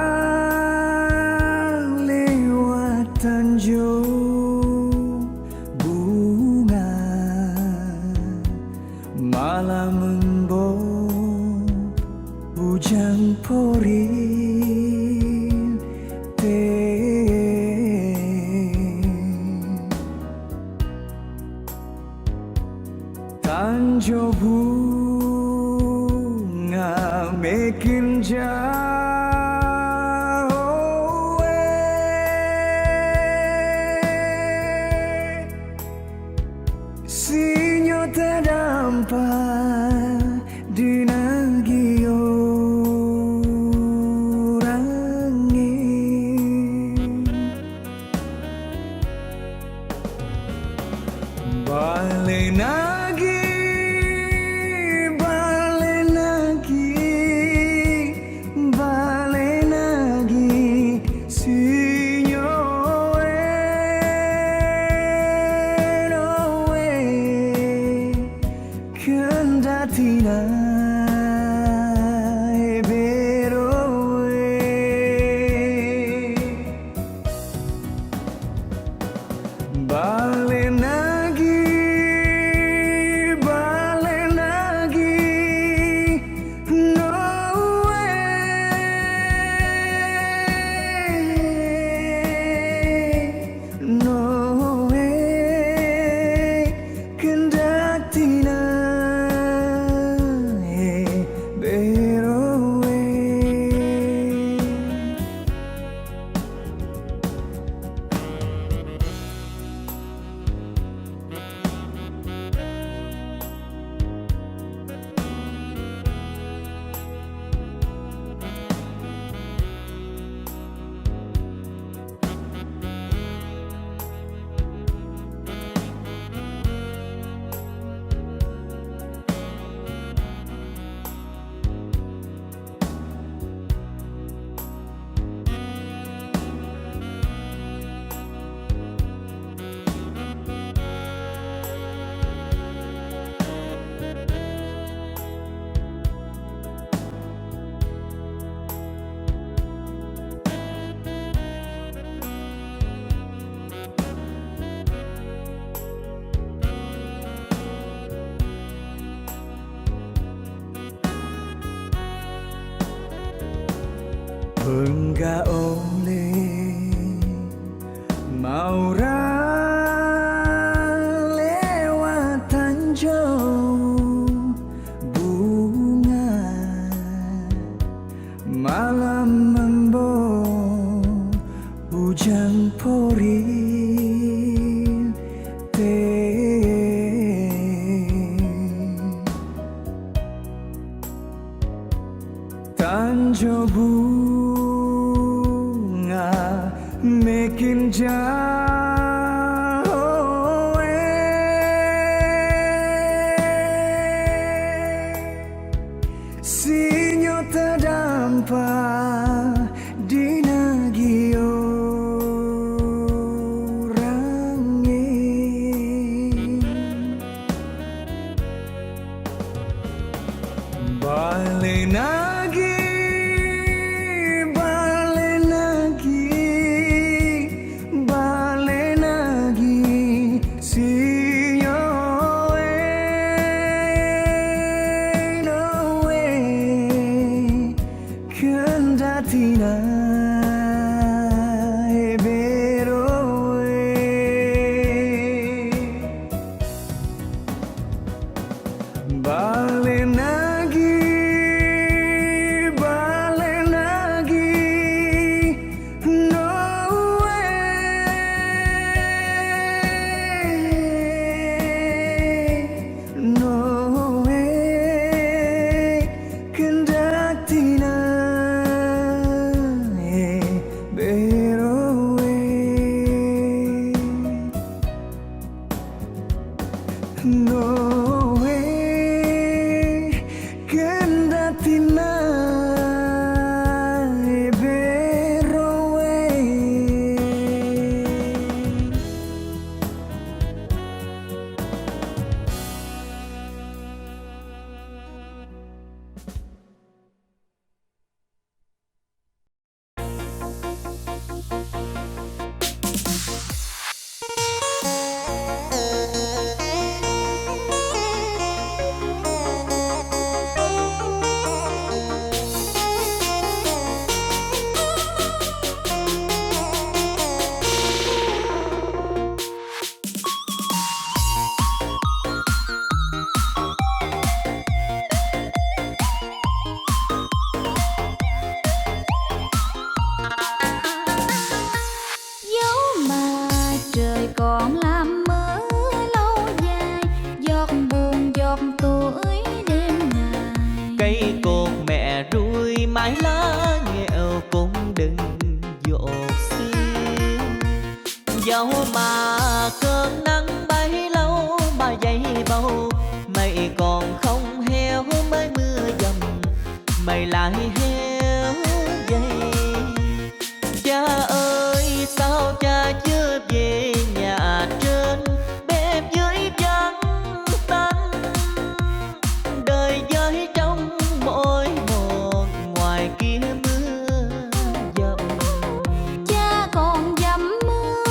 lewat tanjung bunga malam membong hujan porin tanjung bunga makin jauh sinyo terdampak di nagi orangin balik lagi Tina beroe balik lagi no way kendak Tina enggak oleh maura lewat tanjung bunga malam membong hujan porin tanjung bunga makin jauh sinyo terdampak di nagi orangin balik lagi còn làm mơ lâu dài, giọt buồn giọt tuổi đêm ngày. Cây cột mẹ ruồi mái lá nghèo cũng đừng dột xiêu. Dẫu mà cơn nắng bay lâu mà dây bầu, mây còn không heo mới mưa dầm, mây lại heo dây. Cha ơi sao cha chưa về nhà trên, bếp dưới vắng tanh, đời với trong mỗi một ngoài kia mưa dầm. Cha còn dầm mưa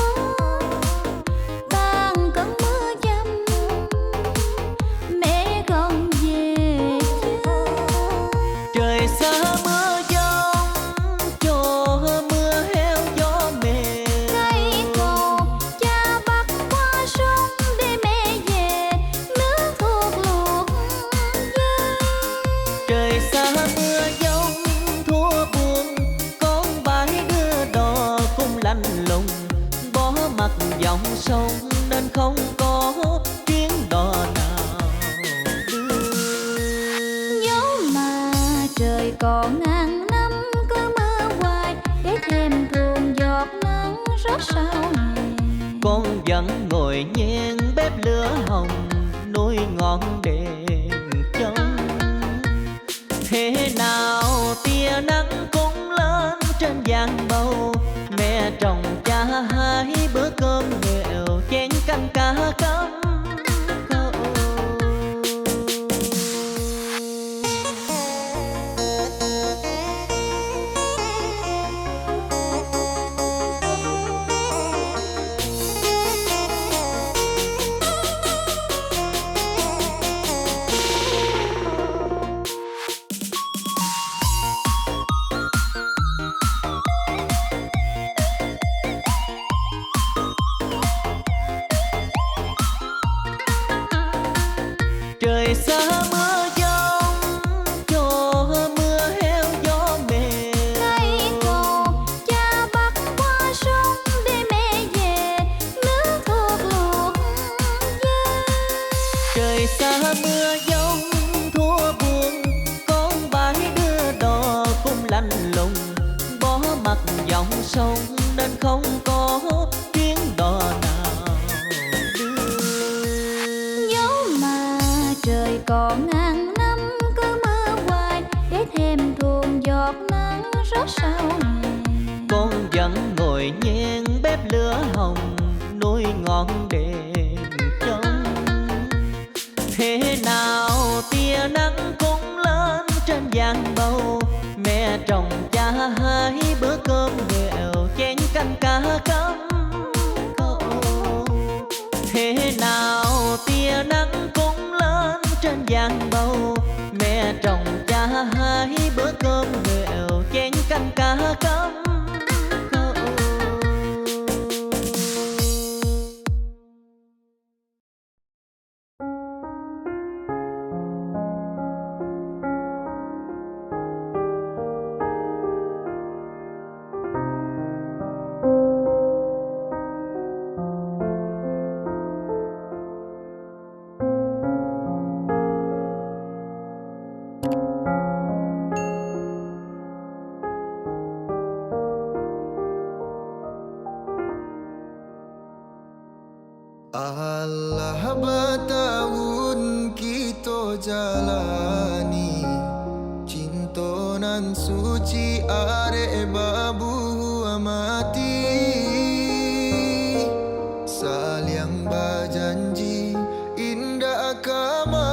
tan cơn mưa dầm, mẹ còn về chưa? Trời xa mưa giông cho mưa heo gió mềm. Cây cột cha bắt qua sông để mẹ về, nước thuộc luộc dơi. Trời xa mưa giông thua buồn, con bãi đưa đò cũng lạnh lùng, bỏ mặt dòng sông nên không có chuyến đò nào đưa. Dẫu mà trời còn ngàn năm cứ mưa hoài, để thêm thường giọt nắng rót sao hè. Con vẫn ngồi nhen bếp lửa hồng, nuôi ngọn đèn trong. Thế nào tia nắng cũng lên trên giang bầu, mẹ trồng cha hai bữa cơm nghèo, chén canh cá cắm câu. Trời xa mưa giông cho mưa heo gió mềm. Cây cột cha bắt qua sông để mẹ về, nước thuộc luộc dơi. Trời xa mưa giông thua buồn, con bãi đưa đò cũng lạnh lùng, bỏ mặt dòng sông nên không có chuyến đò nào đưa. Dẫu mà trời còn ngàn năm cứ mưa hoài, để thêm thuồng giọt nắng rót sao hè. Con vẫn ngồi nhen bếp lửa hồng, nuôi ngọn đèn trong. Thế nào tia nắng cũng lên trên giang bầu, mẹ trồng cha hai bữa cơm nghèo, chén canh cá cắm câu. Thế nào tia nắng cũng lên trên giang bầu, mẹ trồng cha hai bữa cơm nghèo, chén canh cá cắm câu. Allah bertahun kita jalani, cinta nan suci arek babu amati, saling berjanji indah kama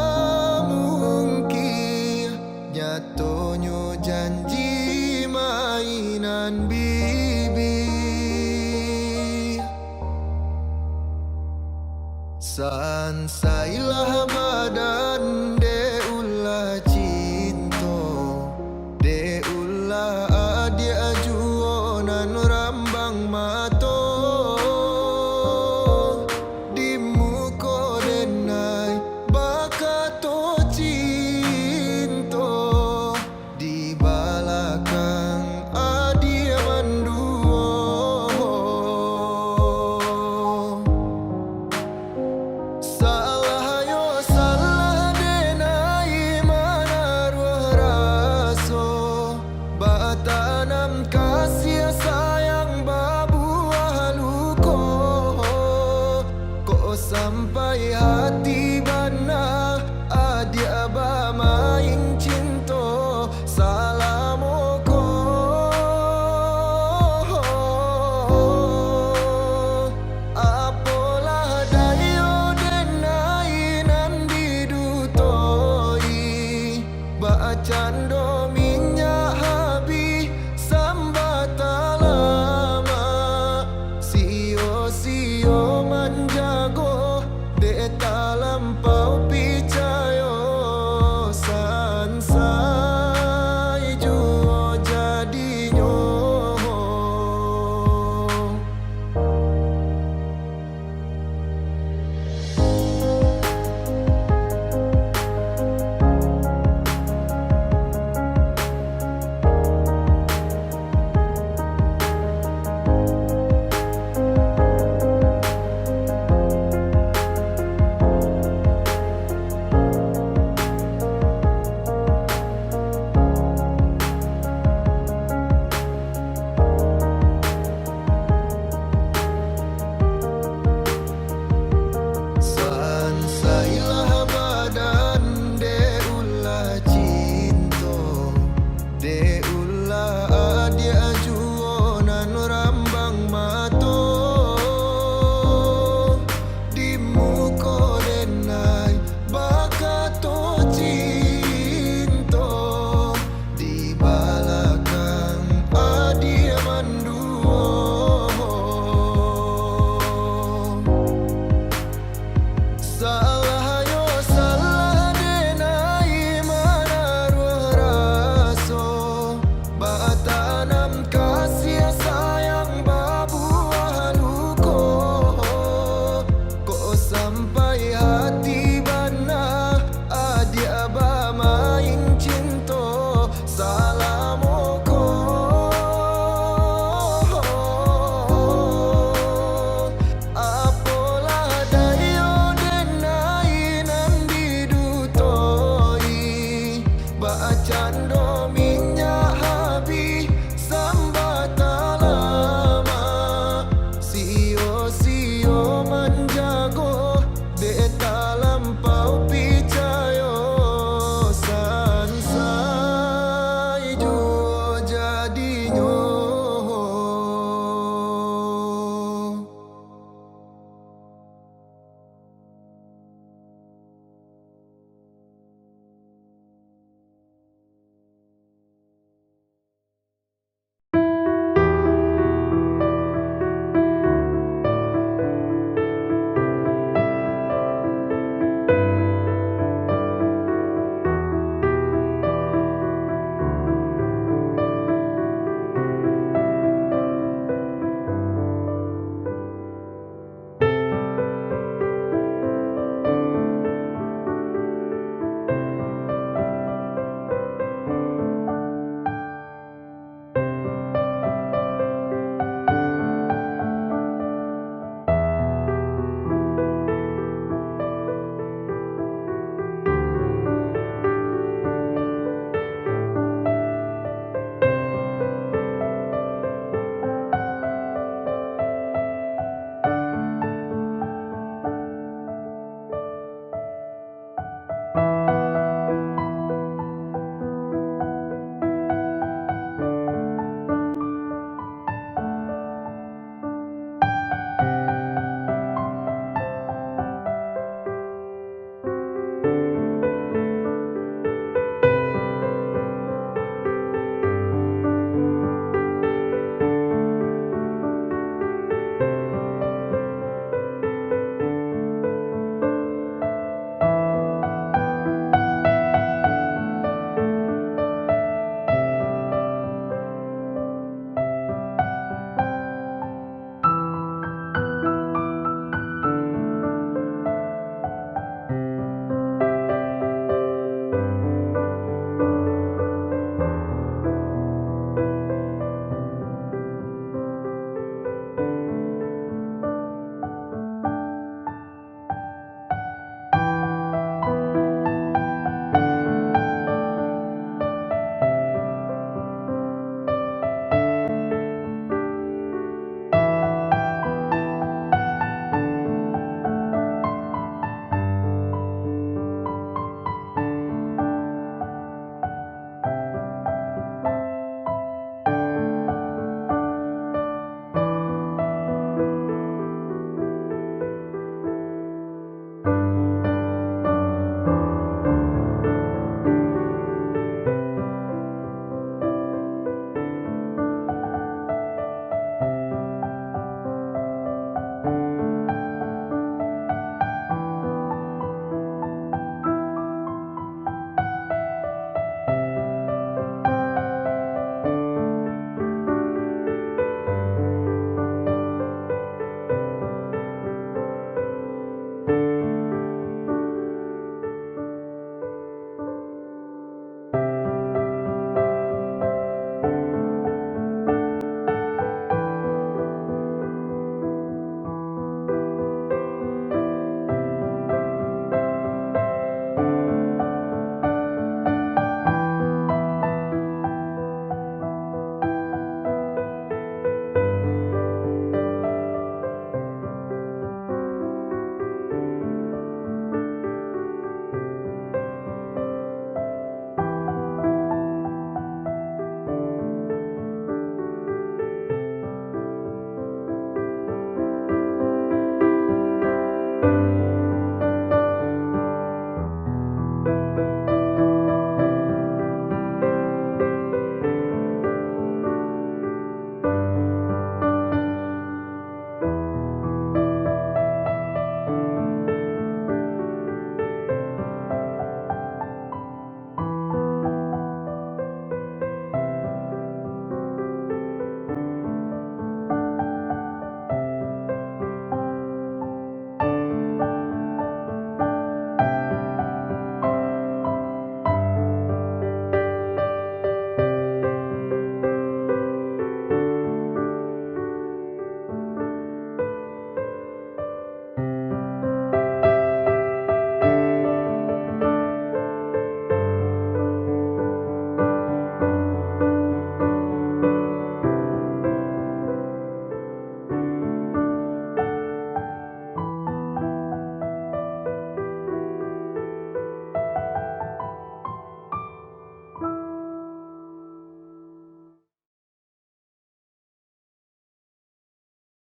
mungkin, nyatonya janji mainan bibi. Sansailah